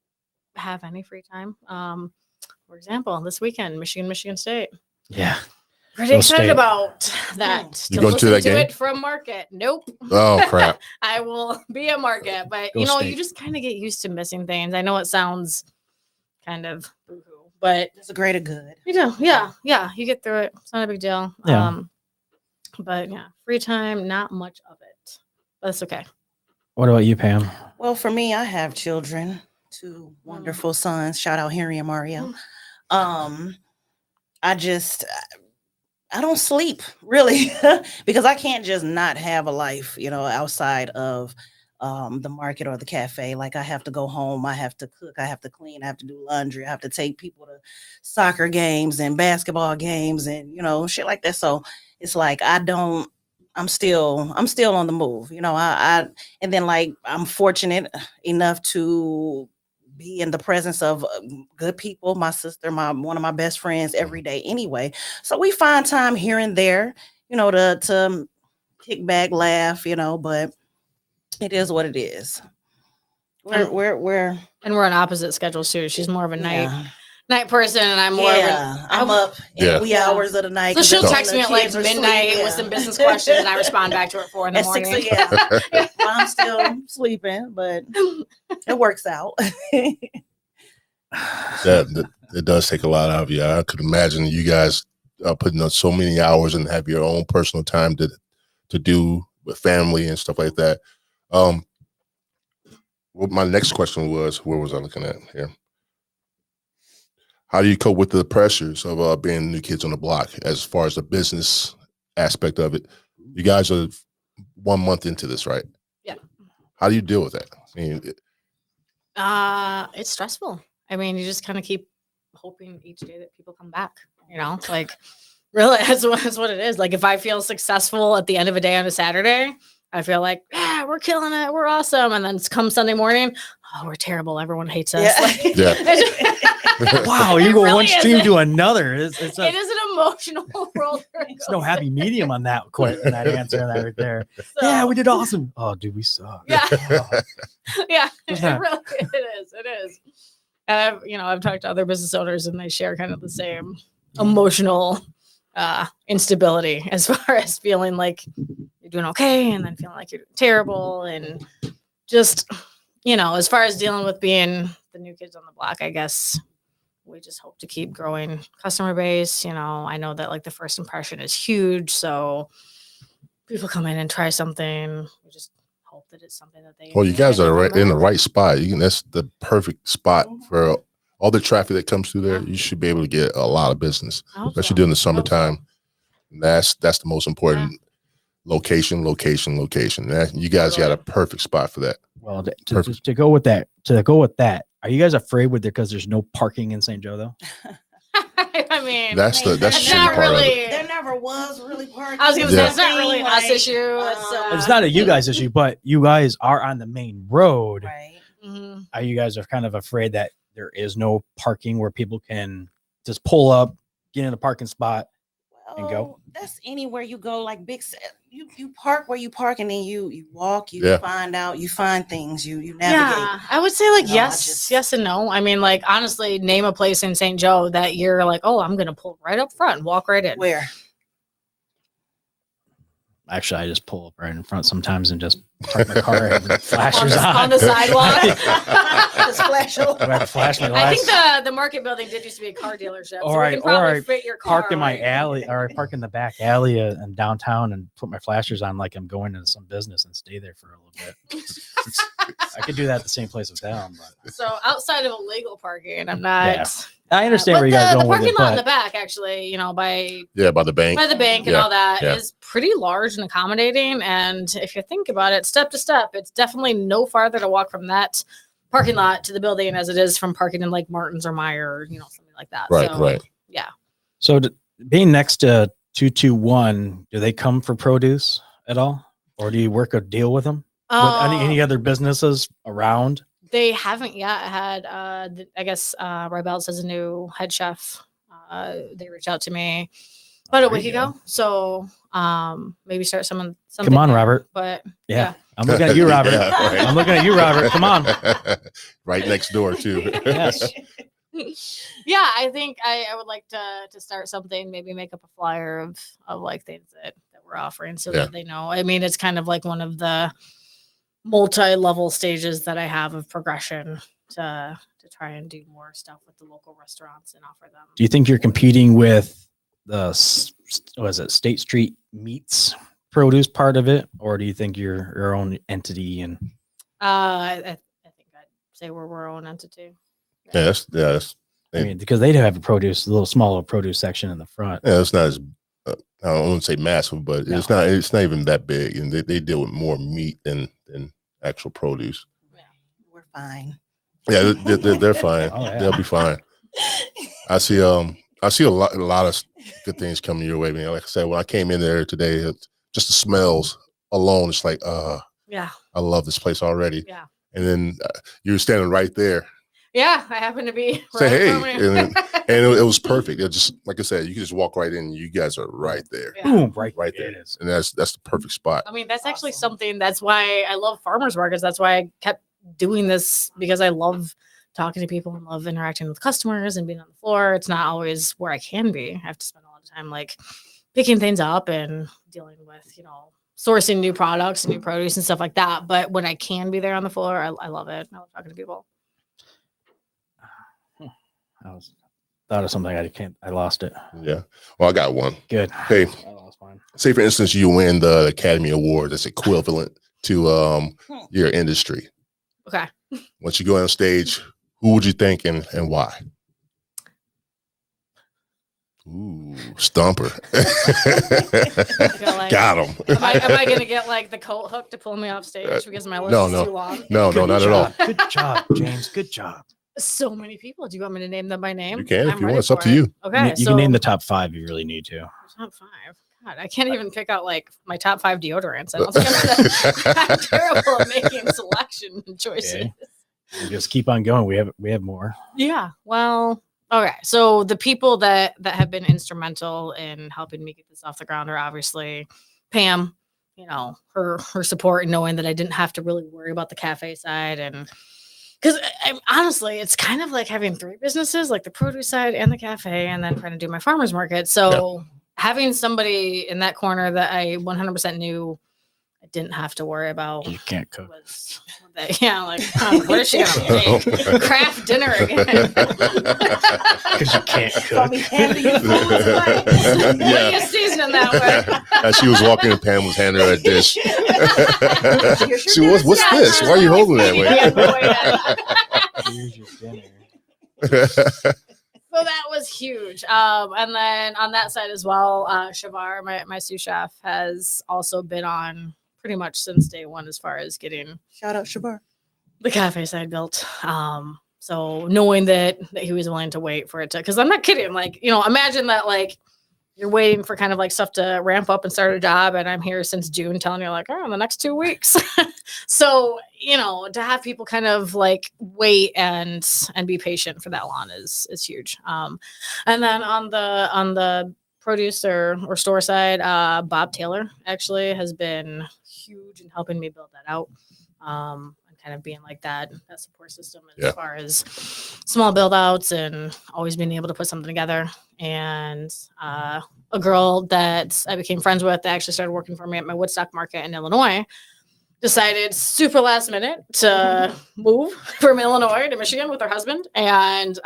have any free time. For example, this weekend, Michigan State. Yeah. Pretty Go excited State. about that. You going to that game? It from market? Nope. Oh crap. I will be at market, but Go you State. you just kind of get used to missing things. I know it sounds kind of boo-hoo, but It's a greater good. you do. Yeah. You get through it. It's not a big deal. Yeah. But yeah, free time, not much of it. But that's okay. What about you, Pam? Well, for me, I have children, 2 wonderful sons. Shout out Henry and Mario. I I don't sleep really because I can't just not have a life, outside of the market or the cafe. Like I have to go home, I have to cook, I have to clean, I have to do laundry, I have to take people to soccer games and basketball games and shit like that. So it's like I'm still on the move. And then like I'm fortunate enough to be in the presence of good people, my sister, one of my best friends every day anyway. So we find time here and there, to kick back, laugh, but it is what it is. We're and we're on opposite schedules too. She's more of a yeah. night person, and I'm more I'm up in the wee hours of the night. So she'll text me at like kids are midnight asleep, with some business questions, and I respond back to her at 4 at a.m. 6 a.m. I'm still sleeping, but it works out. That it does take a lot out of you. I could imagine you guys putting on so many hours and have your own personal time to do with family and stuff like that. What my next question was, where was I looking at here? How do you cope with the pressures of being New Kids on the Block as far as the business aspect of it? You guys are 1 month into this, right? Yeah. How do you deal with that? I mean, it's stressful. I mean, you just kind of keep hoping each day that people come back, like really that's what it is. Like if I feel successful at the end of a day on a Saturday, I feel like, yeah, we're killing it. We're awesome. And then come Sunday morning, oh, we're terrible. Everyone hates us. Yeah. Wow, you go really one extreme isn't. to another. It It is an emotional roller There's coaster. no happy medium on that answer that right there. So, Yeah, we did awesome. Oh, dude, we suck. Yeah. Oh. Yeah, Yeah. it is. And I've talked to other business owners and they share kind of the same emotional instability as far as feeling like you're doing okay and then feeling like you're doing terrible. And just, as far as dealing with being the New Kids on the Block, I guess we just hope to keep growing customer base. I know that like the first impression is huge. So people come in and try something. We just hope that it's something that they. well, you guys are right in the right spot. That's the perfect spot for all the traffic that comes through there. You should be able to get a lot of business, especially during the summertime. And that's the most important. Location. You guys got a perfect spot for that. Well, to go with that, are you guys afraid with it because there's no parking in St. Joe though? I mean, that's the shitty not part really. of it. There never was really parking. I was going to say it's not really like, us issue. It's not a you guys issue, but you guys are on the main road. Right. Mm-hmm. Are you guys are kind of afraid that there is no parking where people can just pull up, get in a parking spot, and go? That's anywhere you go, like you park where you park, and then you walk, you find things, you navigate. Yeah, I would say like No, yes and no. I mean, like honestly, name a place in St. Joe that you're like, oh, I'm gonna pull right up front and walk right in. Where? Actually, I just pull up right in front sometimes and just park my car and flashers on the sidewalk. Just flash over. I flash my I lights. think the market building did used to be a car dealership. Or we can probably fit your car park in my right alley, or I park in the back alley in downtown and put my flashers on like I'm going into some business and stay there for a little bit. I could do that at the same place with them. But. So outside of illegal parking, I'm not. Yeah. I understand where you guys the going with parking it, lot in but the back, actually, by the bank. By the bank and Yeah, all that yeah. is pretty large and accommodating. And if you think about it, step to step, it's definitely no farther to walk from that parking lot to the building as it is from parking in like Martin's or Meyer, or, something like that. Right, so, right. Yeah. So being next to 221, do they come for produce at all? Or do you work a deal with them? With any other businesses around? They haven't yet had, I guess, Rybel's has a new head chef. They reached out to me about a week ago. So maybe start something. Come on, Robert. But yeah. I'm looking at you, Robert. Yeah, right. I'm looking at you, Robert. Come on. Right next door, too. Yes. Yeah, I think I would like to start something, maybe make up a flyer of like things that we're offering so that they know. I mean, it's kind of like one of the multi-level stages that I have of progression to try and do more stuff with the local restaurants and offer them. Do you think you're competing with the State Street Meats produce part of it, or do you think you're your own entity? And I think I'd say we're our own entity. Yeah, that's I mean, because they do have a little smaller produce section in the front. yeah, it's not as I wouldn't say massive, but No. it's not even that big, and they deal with more meat than actual produce. We're fine. Yeah, they're fine. Oh, yeah. They'll be fine. I see a lot of good things coming your way, man. Like I said, when I came in there today, just the smells alone, it's like, Yeah. I love this place already. Yeah. And then you're standing right there. Yeah, I happen to be. Say right hey, from you. and it was perfect. It just, like I said, you can just walk right in. You guys are right there, Yeah. Boom, right there. It is. And that's the perfect spot. I mean, that's actually something. That's why I love farmers markets. That's why I kept doing this, because I love talking to people and love interacting with customers and being on the floor. It's not always where I can be. I have to spend a lot of time like picking things up and dealing with, sourcing new products and new produce and stuff like that. But when I can be there on the floor, I love it. I love talking to people. Thought of something. I lost it. Yeah. Well, I got one. Good. Hey, I lost mine. say for instance, you win the Academy Award that's equivalent to your industry. Okay. Once you go on stage, who would you think and why? Ooh, stumper. Like, got him. Am I going to get like the coat hook to pull me off stage because my list is too long? No, not at all. Good job, James. Good job. So many people. Do you want me to name them by name? You can if I'm you ready want. It's up for to it. you. Okay. You can name the top 5 if you really need to. Top 5. God, I can't even pick out like my top 5 deodorants. I don't think I'm terrible at making selection choices. Okay. Just keep on going. We have more. Yeah. Well, okay. So the people that have been instrumental in helping me get this off the ground are obviously Pam. Her support and knowing that I didn't have to really worry about the cafe side, and because honestly, it's kind of like having 3 businesses, like the produce side and the cafe, and then trying to do my farmer's market. So having somebody in that corner that I 100% knew I didn't have to worry about. You can't cook. What is she gonna make? Craft dinner again. Because you can't cook. What are you seasoning that with? As she was walking, and Pam was handing her a dish. She was, what's this? Why are you holding that way? Here's your dinner. So that was huge. And then on that side as well, Shavar, my sous chef, has also been on pretty much since day one as far as getting Shout out Shabar. the cafe side built. So knowing that he was willing to wait for it to, because I'm not kidding. Like, imagine that like you're waiting for kind of like stuff to ramp up and start a job, and I'm here since June telling you like, in the next 2 weeks. So, to have people kind of like wait and be patient for that long is huge. And then on the produce or store side, Bob Taylor actually has been huge in helping me build that out. And kind of being like that support system as far as small build outs and always being able to put something together. And a girl that I became friends with that actually started working for me at my Woodstock market in Illinois decided super last minute to move from Illinois to Michigan with her husband. And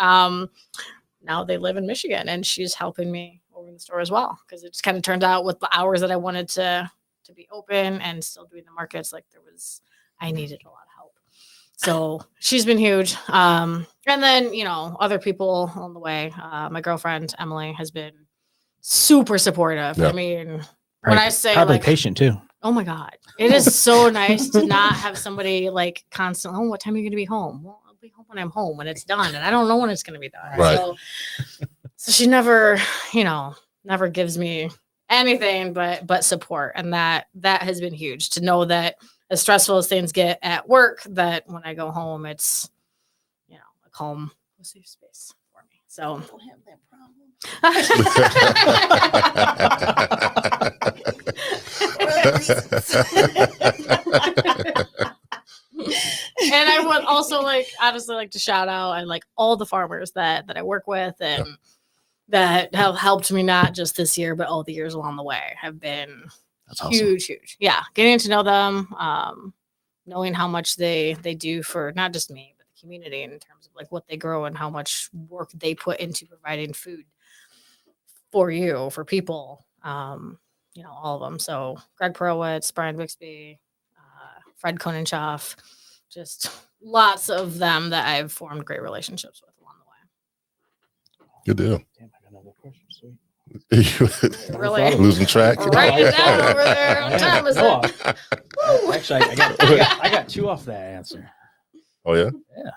now they live in Michigan, and she's helping me over in the store as well. Because it just kind of turned out with the hours that I wanted to be open and still doing the markets, like I needed a lot of help. So she's been huge. And then, other people along the way, my girlfriend, Emily, has been super supportive. Yeah. I mean, when I say probably like patient too. Oh my God. It is so nice to not have somebody like constantly, what time are you going to be home? Well, I'll be home when I'm home, when it's done. And I don't know when it's going to be done. Right. So she never, never gives me anything but support. And that has been huge to know that as stressful as things get at work, that when I go home, it's, a calm, safe space for me. So I don't have that problem. And I would also honestly like to shout out and all the farmers that I work with and that have helped me not just this year, but all the years along the way have been huge. Yeah. Getting to know them, knowing how much they do for not just me, but the community in terms of what they grow and how much work they put into providing food for people, all of them. So Greg Perowitz, Brian Bixby, Fred Konenshoff, just lots of them that I've formed great relationships with along the way. Good deal. Damn, I got another question. Sweet. Really? Losing track. Write it down over there. What time is Oh, it? actually, I got two off that answer. Oh yeah. Yeah.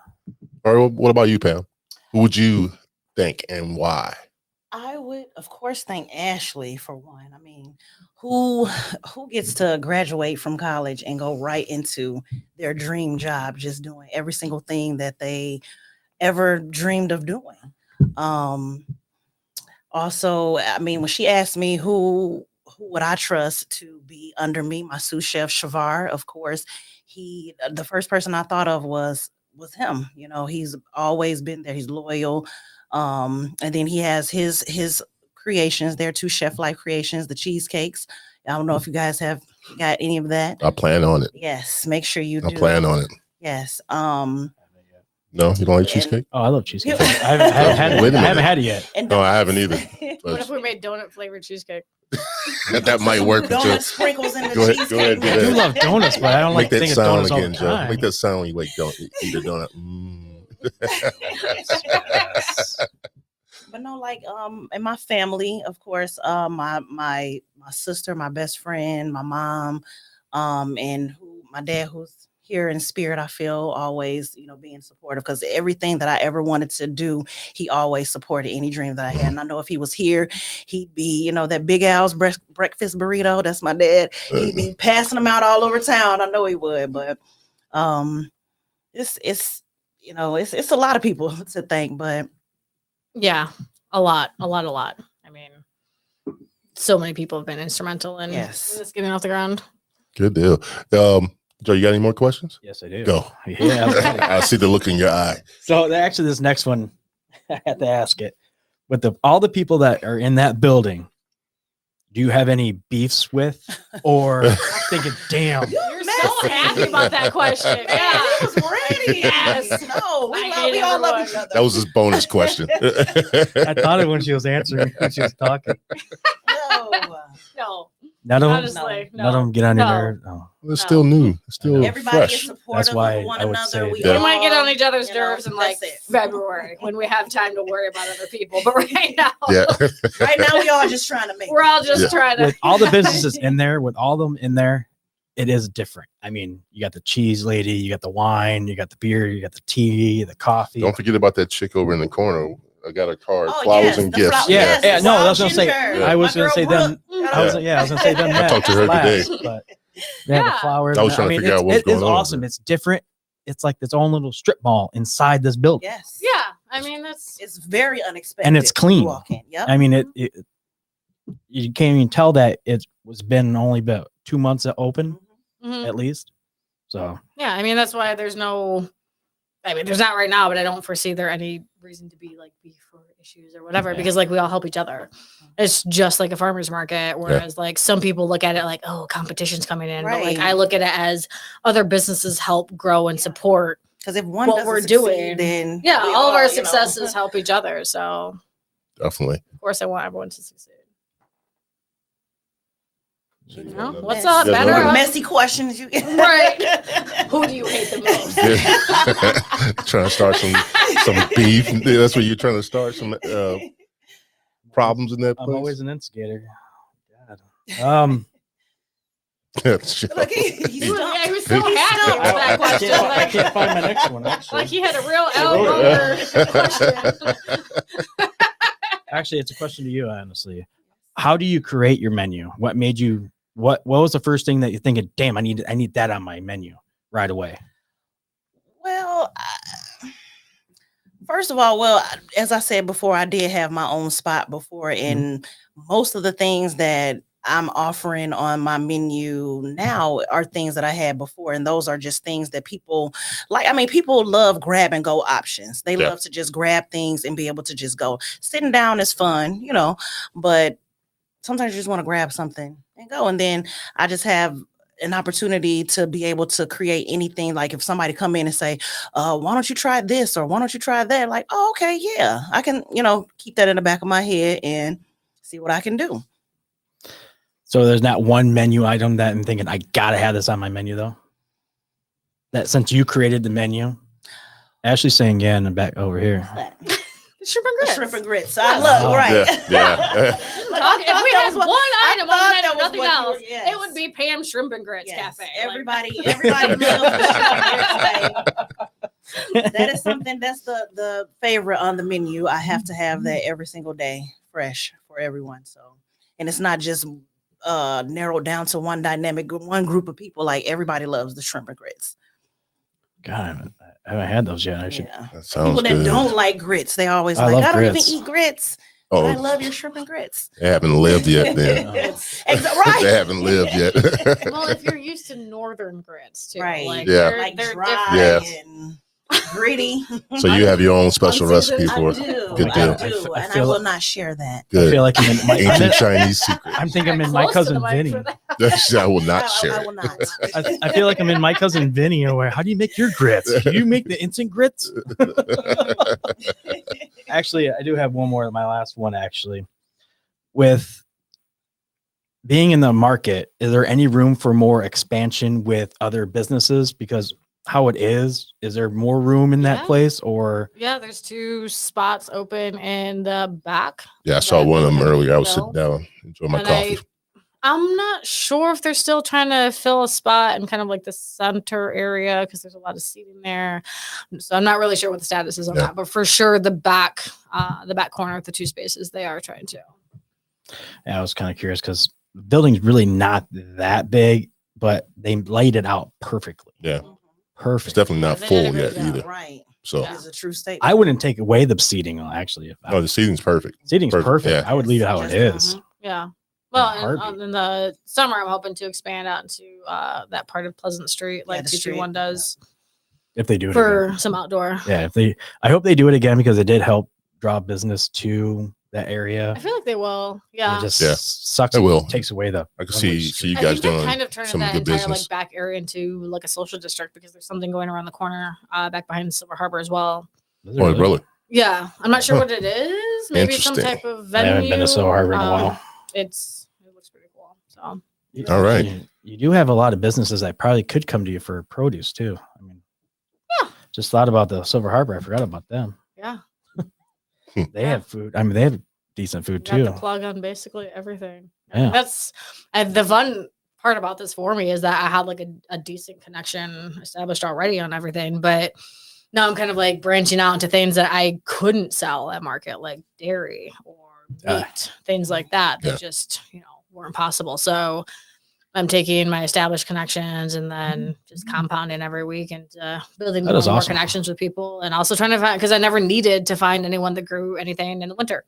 All right. What about you, Pam? Who would you think and why? I would, of course, thank Ashlee for one. I mean, who gets to graduate from college and go right into their dream job, just doing every single thing that they ever dreamed of doing? Also, I mean, when she asked me who would I trust to be under me, my sous chef Shavar, of course, the first person I thought of was him. You know, he's always been there. He's loyal. And then he has his creations. They're two chef like creations, the cheesecakes. I don't know if you guys have got any of that. I plan on it. Yes, make sure you I do. plan on it. Yes. No, you don't like cheesecake? Oh, I love cheesecake. I haven't had it yet. And No, I haven't either. What if we made donut flavored cheesecake? That might work. With donut you. sprinkles in the Go ahead, cheesecake? go ahead, do I that. do love donuts, but I don't Make like that thinking sound donuts all again, the Joe. time. Make that sound when you eat a donut. But no, like in my family, of course, my sister, my best friend, my mom, and my dad, who's here in spirit, I feel always, being supportive, because everything that I ever wanted to do, he always supported any dream that I had. And I know if he was here, he'd be, that Big Al's breakfast burrito. That's my dad. He'd be passing them out all over town. I know he would, but it's a lot of people to thank, but Yeah, a lot. I mean, so many people have been instrumental in this getting off the ground. Good deal. Joe, you got any more questions? Yes, I do. Go. Yeah. I see the look in your eye. So actually, this next one, I had to ask it. With all the people that are in that building, do you have any beefs with, or thinking, damn? You're so happy about that question. Yeah, I was ready. Yes. No, we all love each other. That was his bonus question. I thought it when she was answering, when she was talking. No. None of them, Honestly, none of them get on your nerves. No. It's still new. It's still Everybody fresh. is supportive That's why of one I would another. say We that. We might get on each other's you know, nerves in like that's it. February when we have time to worry about other people. But right now, Yeah. Right now, we all just trying to make we're all just trying to. With all the businesses in there, with all of them in there, it is different. I mean, you got the cheese lady, you got the wine, you got the beer, you got the tea, the coffee. Don't forget about that chick over in the corner. I got a card, Oh, flowers yes, and the gifts. Yeah, yeah, no, I was gonna say, Ginger. I was My gonna girl say them. Brooke. I was gonna say them. I talked to her last, today. but they had the Yeah. flowers. I was trying to figure out what was going It's on. awesome. It's different. It's like its own little strip mall inside this building. Yes. Yeah, I mean that's. It's very unexpected. And it's when you clean. walk in. Yep. I mean, it you can't even tell that it was been only about 2 months open Mhm. at least. So Yeah, I mean that's why there's no. I mean, there's not right now, but I don't foresee there any reason to be like beef or issues or whatever because like we all help each other. It's just like a farmer's market, whereas like some people look at it like, oh, competition's coming in, but like Right. I look at it as other businesses help grow and support. Because if one what doesn't we're succeed, doing, then Yeah, we all of our you know. successes help each other. So Definitely. of course, I want everyone to succeed. So You you know? got What's another- up? you got Better another- up? Messy questions you Right. Who do you hate the most? Trying to start some beef. Yeah, that's what you're trying to start some problems in that I'm place. always an instigator. God. Shit. Look, he's He was, stumped. he was so happy with that question. I Like, can't find my next one. Actually, like he had a real L Roker question. actually, it's a question to you. Honestly, how do you create your menu? What made you? What was the first thing that you're thinking? Damn, I need that on my menu right away. Well, first of all, as I said before, I did have my own spot before, and most of the things that I'm offering on my menu now are things that I had before, and those are just things that people like. I mean, people love grab and go options. They Yeah. love to just grab things and be able to just go. Sitting down is fun, but sometimes you just want to grab something and go. And then I just have an opportunity to be able to create anything. Like if somebody come in and say, why don't you try this? Or why don't you try that? Like, oh, okay, yeah, I can, keep that in the back of my head and see what I can do. So there's not one menu item that I'm thinking I gotta have this on my menu though. That since you created the menu, Ashley's saying yeah, and back over here. Shrimp and grits. Shrimp and grits. I love right. Yeah. If we had one item on the menu, nothing else, yes. it would be Pam's Shrimp and Grits Cafe. Everybody loves the shrimp and grits. That is something that's the favorite on the menu. I have to have that every single day, fresh for everyone. So, and it's not just narrowed down to one group of people. Like everybody loves the shrimp and grits. God, I haven't had those yet. I should. That sounds People that good. don't like grits, they always I like, I don't grits. even eat grits. Oh, I love your shrimp and grits. they haven't lived yet then. Right. They haven't lived yet. Well, if you're used to northern grits too, Right. like Yeah. they're Dry different. and gritty. So you have your own special recipe I for it. do. Good I deal. do. I And I feel will like- not share that. I Good. feel like I'm in my, Ancient Chinese secret. I'm thinking I'm in Close my to cousin the mic Vinny. for that. I will not share I it. will not. I feel like I'm in my cousin Vinny. Where how do you make your grits? Do you make the instant grits? Actually, I do have one more. My last one, actually, with being in the market, is there any room for more expansion with other businesses? Because how it is there more room in that Yeah. place, or Yeah, there's 2 spots open in the back. Yeah, I saw one of them earlier. I was So- sitting down, enjoying my And coffee. I'm not sure if they're still trying to fill a spot in kind of like the center area because there's a lot of seating there. So I'm not really sure what the status is on Yeah. that, but for sure the back corner of the 2 spaces they are trying to. yeah, I was kind of curious because the building's really not that big, but they laid it out perfectly. Yeah, it's Perfect. definitely not They did full a yet good job. either. Right. So, Yeah. It's a true statement. I wouldn't take away the seating actually. If no, the seating's perfect. seating's perfect, perfect. yeah. I would leave it how it is. Mhm. Yeah. Well, heartbeat. and in the summer, I'm hoping to expand out into that part of Pleasant Street, Yeah, like the 221 does If they do it for again. some outdoor. Yeah, I hope they do it again because it did help draw business to that area. I feel like they will. Yeah. It just Yeah, sucks. it will. Takes away the. I can see you I guys think they're doing kind of turning some that good entire business. like back area into like a social district because there's something going around the corner back behind Silver Harbor as well. Oh, really? Yeah, I'm not sure Huh. what it is. Maybe some Interesting. type of I venue. haven't been to Silver Harbor in a while. It looks pretty cool. So All right. You do have a lot of businesses that probably could come to you for produce too. I mean, Yeah. Just thought about the Silver Harbor. I forgot about them. yeah, They have food. I mean, they have decent food got too. the plug on basically everything. Yeah. That's the fun part about this for me is that I had like a decent connection established already on everything, but now I'm kind of like branching out into things that I couldn't sell at market, like dairy or meat, things like that. That Yeah. just weren't possible. So I'm taking my established connections and then just compounding every week and building That more, is and more awesome. connections with people, and also trying to find because I never needed to find anyone that grew anything in the winter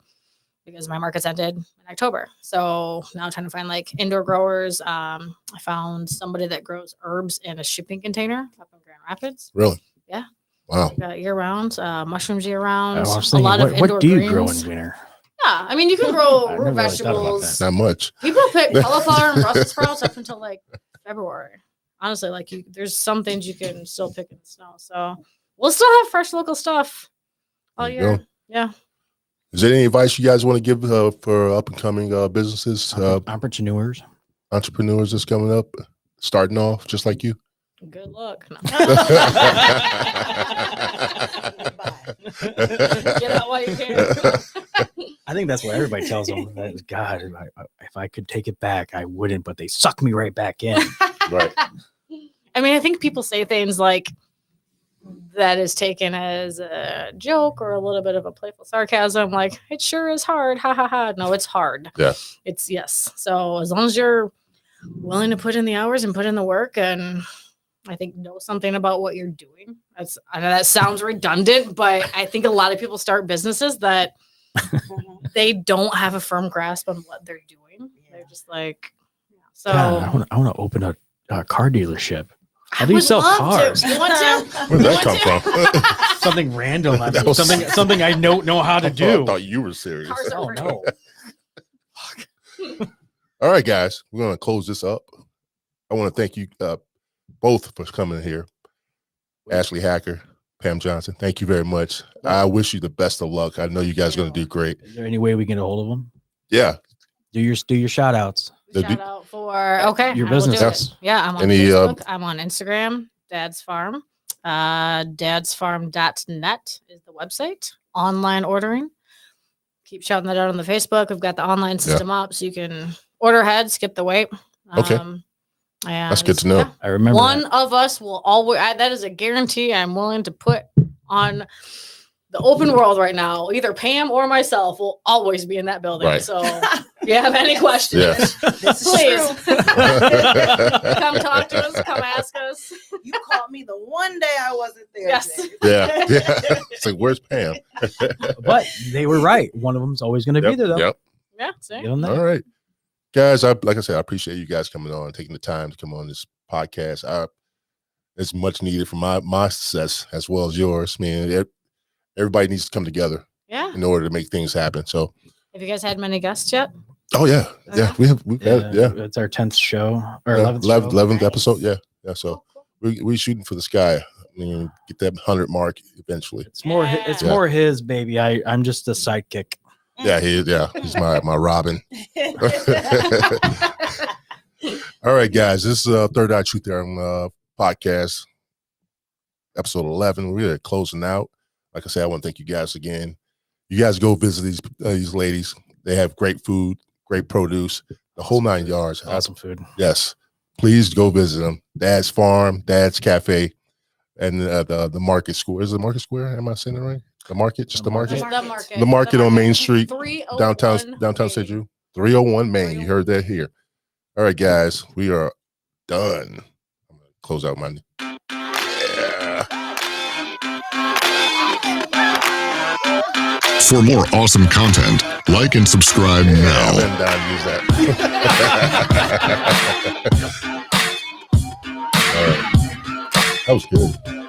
because my markets ended in October. So now I'm trying to find like indoor growers. I found somebody that grows herbs in a shipping container up in Grand Rapids. Really? Yeah. Wow. Year round, mushrooms year round. I was A thinking, lot of indoor what do you greens. grow in winter? Yeah, I mean you can grow I root never really thought about vegetables. that. Not much. People pick cauliflower and Brussels sprouts up until like February. Honestly, like there's some things you can still pick in the snow. So we'll still have fresh local stuff all There you year. go. Yeah. Is there any advice you guys want to give for up and coming businesses, Entrepreneurs. entrepreneurs that's coming up, starting off just like you? Good luck. No. Get out while you can. I think that's what everybody tells them. That is, God, if I could take it back, I wouldn't. But they suck me right back in. Right. I mean, I think people say things like that is taken as a joke or a little bit of a playful sarcasm, like it sure is hard. Ha ha ha. No, it's hard. Yeah. It's yes. So as long as you're willing to put in the hours and put in the work and I think know something about what you're doing. I know that sounds redundant, but I think a lot of people start businesses that they don't have a firm grasp on what they're doing. They're just like, so God, I want to open a car dealership. How I do you would sell love to. cars? You want to? Where did that Want come to? from? Something random. I That mean, was- something I don't know how to I do. thought you were serious. Cars are Oh pretty. no. All right, guys, we're going to close this up. I want to thank you both for coming here. Ashlee Hacker, Pam Johnson, thank you very much. I wish you the best of luck. I know you guys are going to do great. Is there any way we can get a hold of them? Yeah. Do your shout outs. Shout out for okay. Your I will do business. it. Yeah, I'm on Any, Facebook. I'm on Instagram. Dad's Farm. Dadsfarm.net is the website. online ordering. Keep shouting that out on the Facebook. We've got the online system up, so you can order ahead, skip the wait. Okay. And That's good to know. I remember one that. of us will always. That is a guarantee I'm willing to put on the open world right now. Either Pam or myself will always be in that building. Right. So if you have any questions, Yes. This is please true. come talk to us. Come ask us. You caught me the one day I wasn't there. Yes. Jay. Yeah. It's like, where's Pam? But they were right. One of them's always going to be there, though. Yep. Yeah. See? Give them that. All right. Guys, like I said, I appreciate you guys coming on, taking the time to come on this podcast. It's much needed for my success as well as yours. I mean, everybody needs to come together Yeah. in order to make things happen. So, Have you guys had many guests yet? oh yeah, yeah, we've had It's our 10th show or 11th, 11th Nice. episode. Yeah. So Cool. we're shooting for the sky. I mean, get that 100 mark eventually. It's more. Yeah. It's Yeah. more his baby. I'm just a sidekick. Yeah, he's my Robin. All right, guys, this is Third Eye Truth There podcast, episode 11. We're closing out. Like I said, I want to thank you guys again. You guys go visit these ladies. They have great food, great produce, the whole 9 yards. Awesome food. Yes, please go visit them. Dad's Farm, Dad's Cafe, and the Market Square. Is it Market Square? Am I saying it right? The Market, just the Market. The market. The Market on Main Street, 301 downtown Main. Central, 301 Main. You heard that here. All right, guys, we are done. I'm gonna close out my. Yeah. For more awesome content, like and subscribe Yeah, now. I'm letting Don use that. All right. That was good.